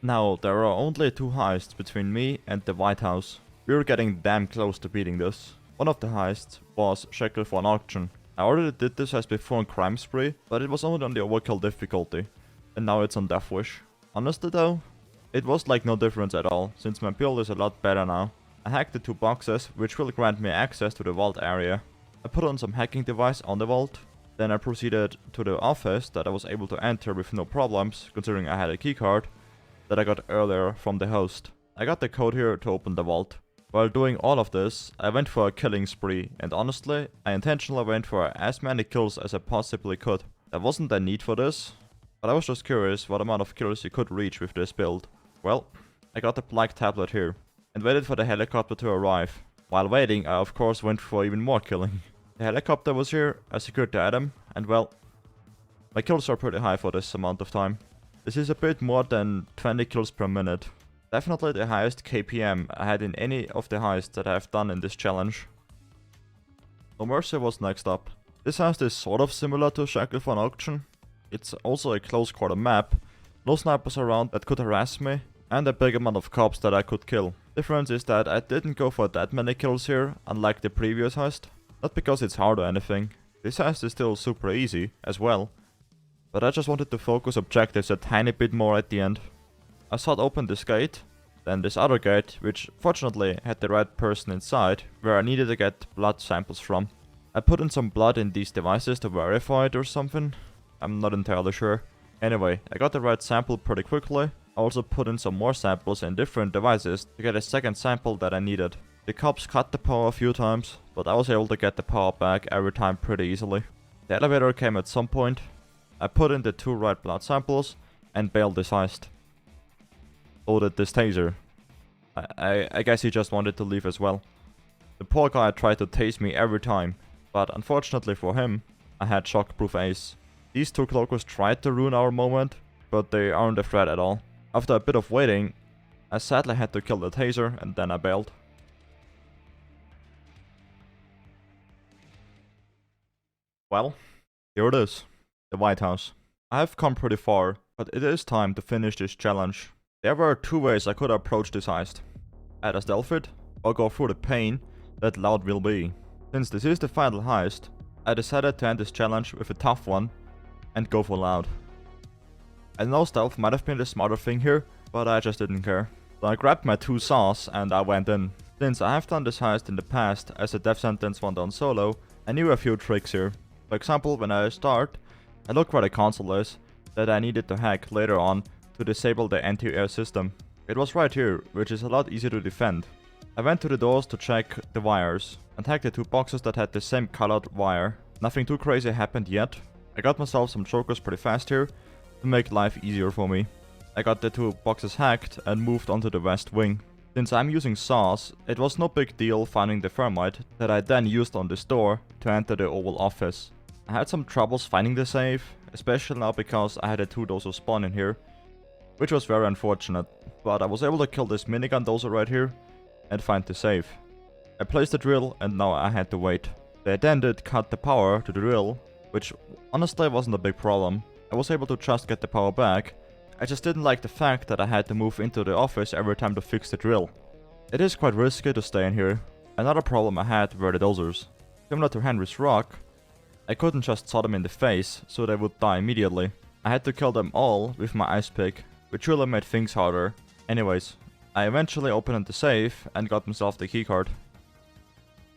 Now, there are only 2 heists between me and the White House. We were getting damn close to beating this. One of the heists was Shekel for an auction. I already did this heist before on Crime Spree, but it was only on the overkill difficulty. And now it's on Death Wish. Honestly though, it was like no difference at all, since my build is a lot better now. I hacked the 2 boxes, which will grant me access to the vault area. I put on some hacking device on the vault. Then I proceeded to the office that I was able to enter with no problems, considering I had a keycard that I got earlier from the host. I got the code here to open the vault. While doing all of this, I went for a killing spree, and honestly, I intentionally went for as many kills as I possibly could. There wasn't a need for this, but I was just curious what amount of kills you could reach with this build. Well, I got the black tablet here, and waited for the helicopter to arrive. While waiting, I of course went for even more killing. The helicopter was here, I secured the item, and well, my kills are pretty high for this amount of time. This is a bit more than 20 kills per minute. Definitely the highest KPM I had in any of the heists that I have done in this challenge. No Mercy was next up. This heist is sort of similar to Shekel for an auction. It's also a close quarter map, no snipers around that could harass me, and a big amount of cops that I could kill. Difference is that I didn't go for that many kills here, unlike the previous heist. Not because it's hard or anything. This heist is still super easy as well, but I just wanted to focus objectives a tiny bit more at the end. I sought open this gate, then this other gate, which fortunately had the right person inside, where I needed to get blood samples from. I put in some blood in these devices to verify it or something. I'm not entirely sure. Anyway, I got the right sample pretty quickly. I also put in some more samples in different devices to get a second sample that I needed. The cops cut the power a few times, but I was able to get the power back every time pretty easily. The elevator came at some point. I put in the 2 right blood samples and bailed this heist. Loaded this taser. I guess he just wanted to leave as well. The poor guy tried to tase me every time, but unfortunately for him, I had shockproof ace. These 2 cloakers tried to ruin our moment, but they aren't a threat at all. After a bit of waiting, I sadly had to kill the taser and then I bailed. Well, here it is. The White House. I have come pretty far, but it is time to finish this challenge. There were 2 ways I could approach this heist. Either stealth it, or go through the pain that loud will be. Since this is the final heist, I decided to end this challenge with a tough one, and go for loud. I know stealth might have been the smarter thing here, but I just didn't care. So I grabbed my 2 saws and I went in. Since I have done this heist in the past as a death sentence one done solo, I knew a few tricks here. For example, when I start, I look where the console is, that I needed to hack later on to disable the anti-air system. It was right here, which is a lot easier to defend. I went to the doors to check the wires, and hacked the 2 boxes that had the same colored wire. Nothing too crazy happened yet. I got myself some chokers pretty fast here, to make life easier for me. I got the 2 boxes hacked and moved onto the west wing. Since I'm using saws, it was no big deal finding the thermite that I then used on this door to enter the Oval Office. I had some troubles finding the safe, especially now because I had a 2 dozer spawn in here, which was very unfortunate, but I was able to kill this minigun dozer right here and find the safe. I placed the drill and now I had to wait. They then did cut the power to the drill, which honestly wasn't a big problem. I was able to just get the power back. I just didn't like the fact that I had to move into the office every time to fix the drill. It is quite risky to stay in here. Another problem I had were the dozers. Similar to Henry's Rock, I couldn't just saw them in the face, so they would die immediately. I had to kill them all with my ice pick, which really made things harder. Anyways, I eventually opened the safe and got myself the keycard.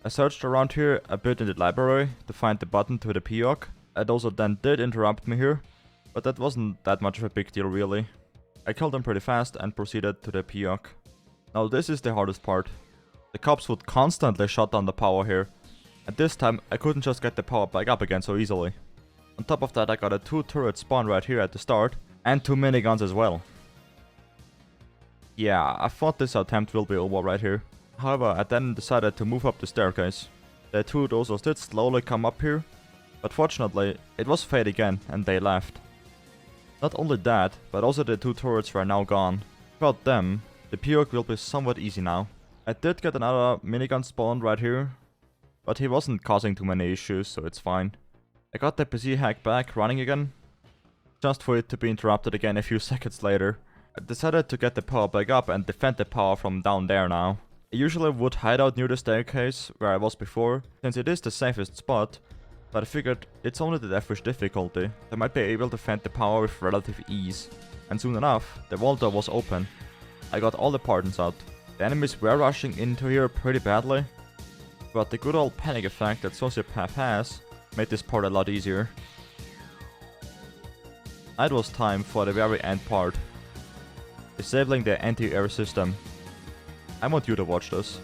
I searched around here a bit in the library to find the button to the POC. A dozer then did interrupt me here, but that wasn't that much of a big deal really. I killed them pretty fast and proceeded to the POC. Now this is the hardest part. The cops would constantly shut down the power here, and this time I couldn't just get the power back up again so easily. On top of that, I got a 2 turret spawn right here at the start, and 2 miniguns as well. Yeah, I thought this attempt will be over right here. However, I then decided to move up the staircase. The 2 dozers did slowly come up here, but fortunately, it was Fate again and they left. Not only that, but also the 2 turrets were now gone. Without them, the POC will be somewhat easy now. I did get another minigun spawn right here, but he wasn't causing too many issues, so it's fine. I got the PC hack back running again, just for it to be interrupted again a few seconds later. I decided to get the power back up and defend the power from down there now. I usually would hide out near the staircase where I was before, since it is the safest spot, but I figured it's only the deathwish difficulty. I might be able to defend the power with relative ease. And soon enough, the vault door was open. I got all the pardons out. The enemies were rushing into here pretty badly, but the good old panic effect that Sociopath has made this part a lot easier. Now it was time for the very end part. Disabling the anti-air system. I want you to watch this.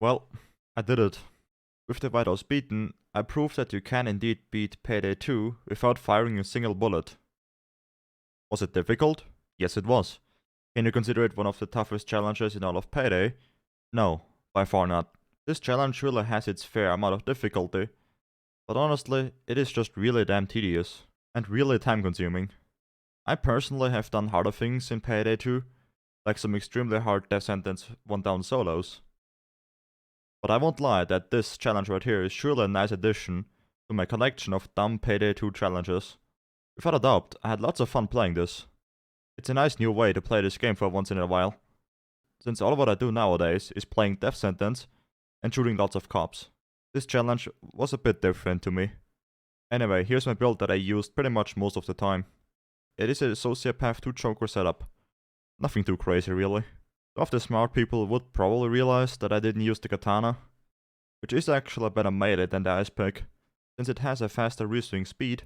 Well, I did it. With the White House beaten, I proved that you can indeed beat Payday 2 without firing a single bullet. Was it difficult? Yes, it was. Can you consider it one of the toughest challenges in all of Payday? No, by far not. This challenge really has its fair amount of difficulty, but honestly, it is just really damn tedious, and really time consuming. I personally have done harder things in Payday 2, like some extremely hard death sentence 1-down solos. But I won't lie that this challenge right here is surely a nice addition to my collection of dumb Payday 2 challenges. Without a doubt, I had lots of fun playing this. It's a nice new way to play this game for once in a while, since all of what I do nowadays is playing death sentence and shooting lots of cops. This challenge was a bit different to me. Anyway, here's my build that I used pretty much most of the time. It is a Sociopath 2 choker setup. Nothing too crazy really. Some of the smart people would probably realize that I didn't use the katana, which is actually a better melee than the ice pick, since it has a faster reswing speed,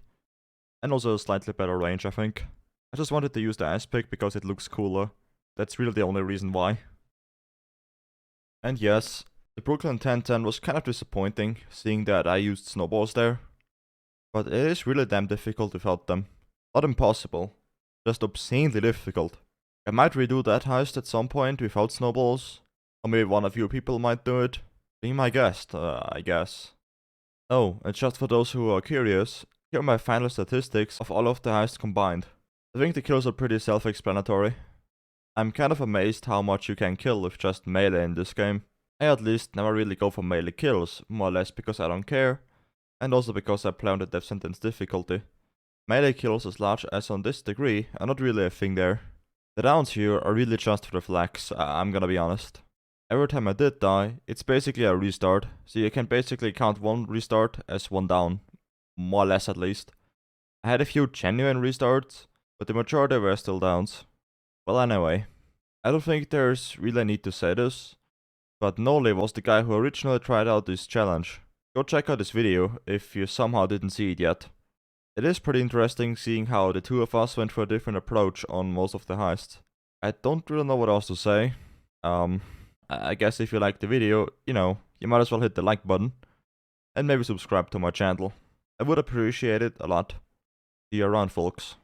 and also a slightly better range I think. I just wanted to use the ice pick because it looks cooler. That's really the only reason why. And yes, the Brooklyn 1010 was kind of disappointing, seeing that I used snowballs there. But it is really damn difficult without them. Not impossible, just obscenely difficult. I might redo that heist at some point without snowballs, or maybe one of you people might do it. Be my guest, I guess. Oh, and just for those who are curious, here are my final statistics of all of the heists combined. I think the kills are pretty self-explanatory. I'm kind of amazed how much you can kill with just melee in this game. I at least never really go for melee kills, more or less because I don't care, and also because I play on the death sentence difficulty. Melee kills as large as on this degree are not really a thing there. The downs here are really just for the flex, I'm gonna be honest. Every time I did die, it's basically a restart, so you can basically count one restart as one down. More or less at least. I had a few genuine restarts, but the majority were still downs. Well anyway, I don't think there's really a need to say this, but TheKknowley was the guy who originally tried out this challenge. Go check out this video if you somehow didn't see it yet. It is pretty interesting seeing how the two of us went for a different approach on most of the heists. I don't really know what else to say. I guess if you liked the video, you might as well hit the like button. And maybe subscribe to my channel. I would appreciate it a lot. See you around, folks.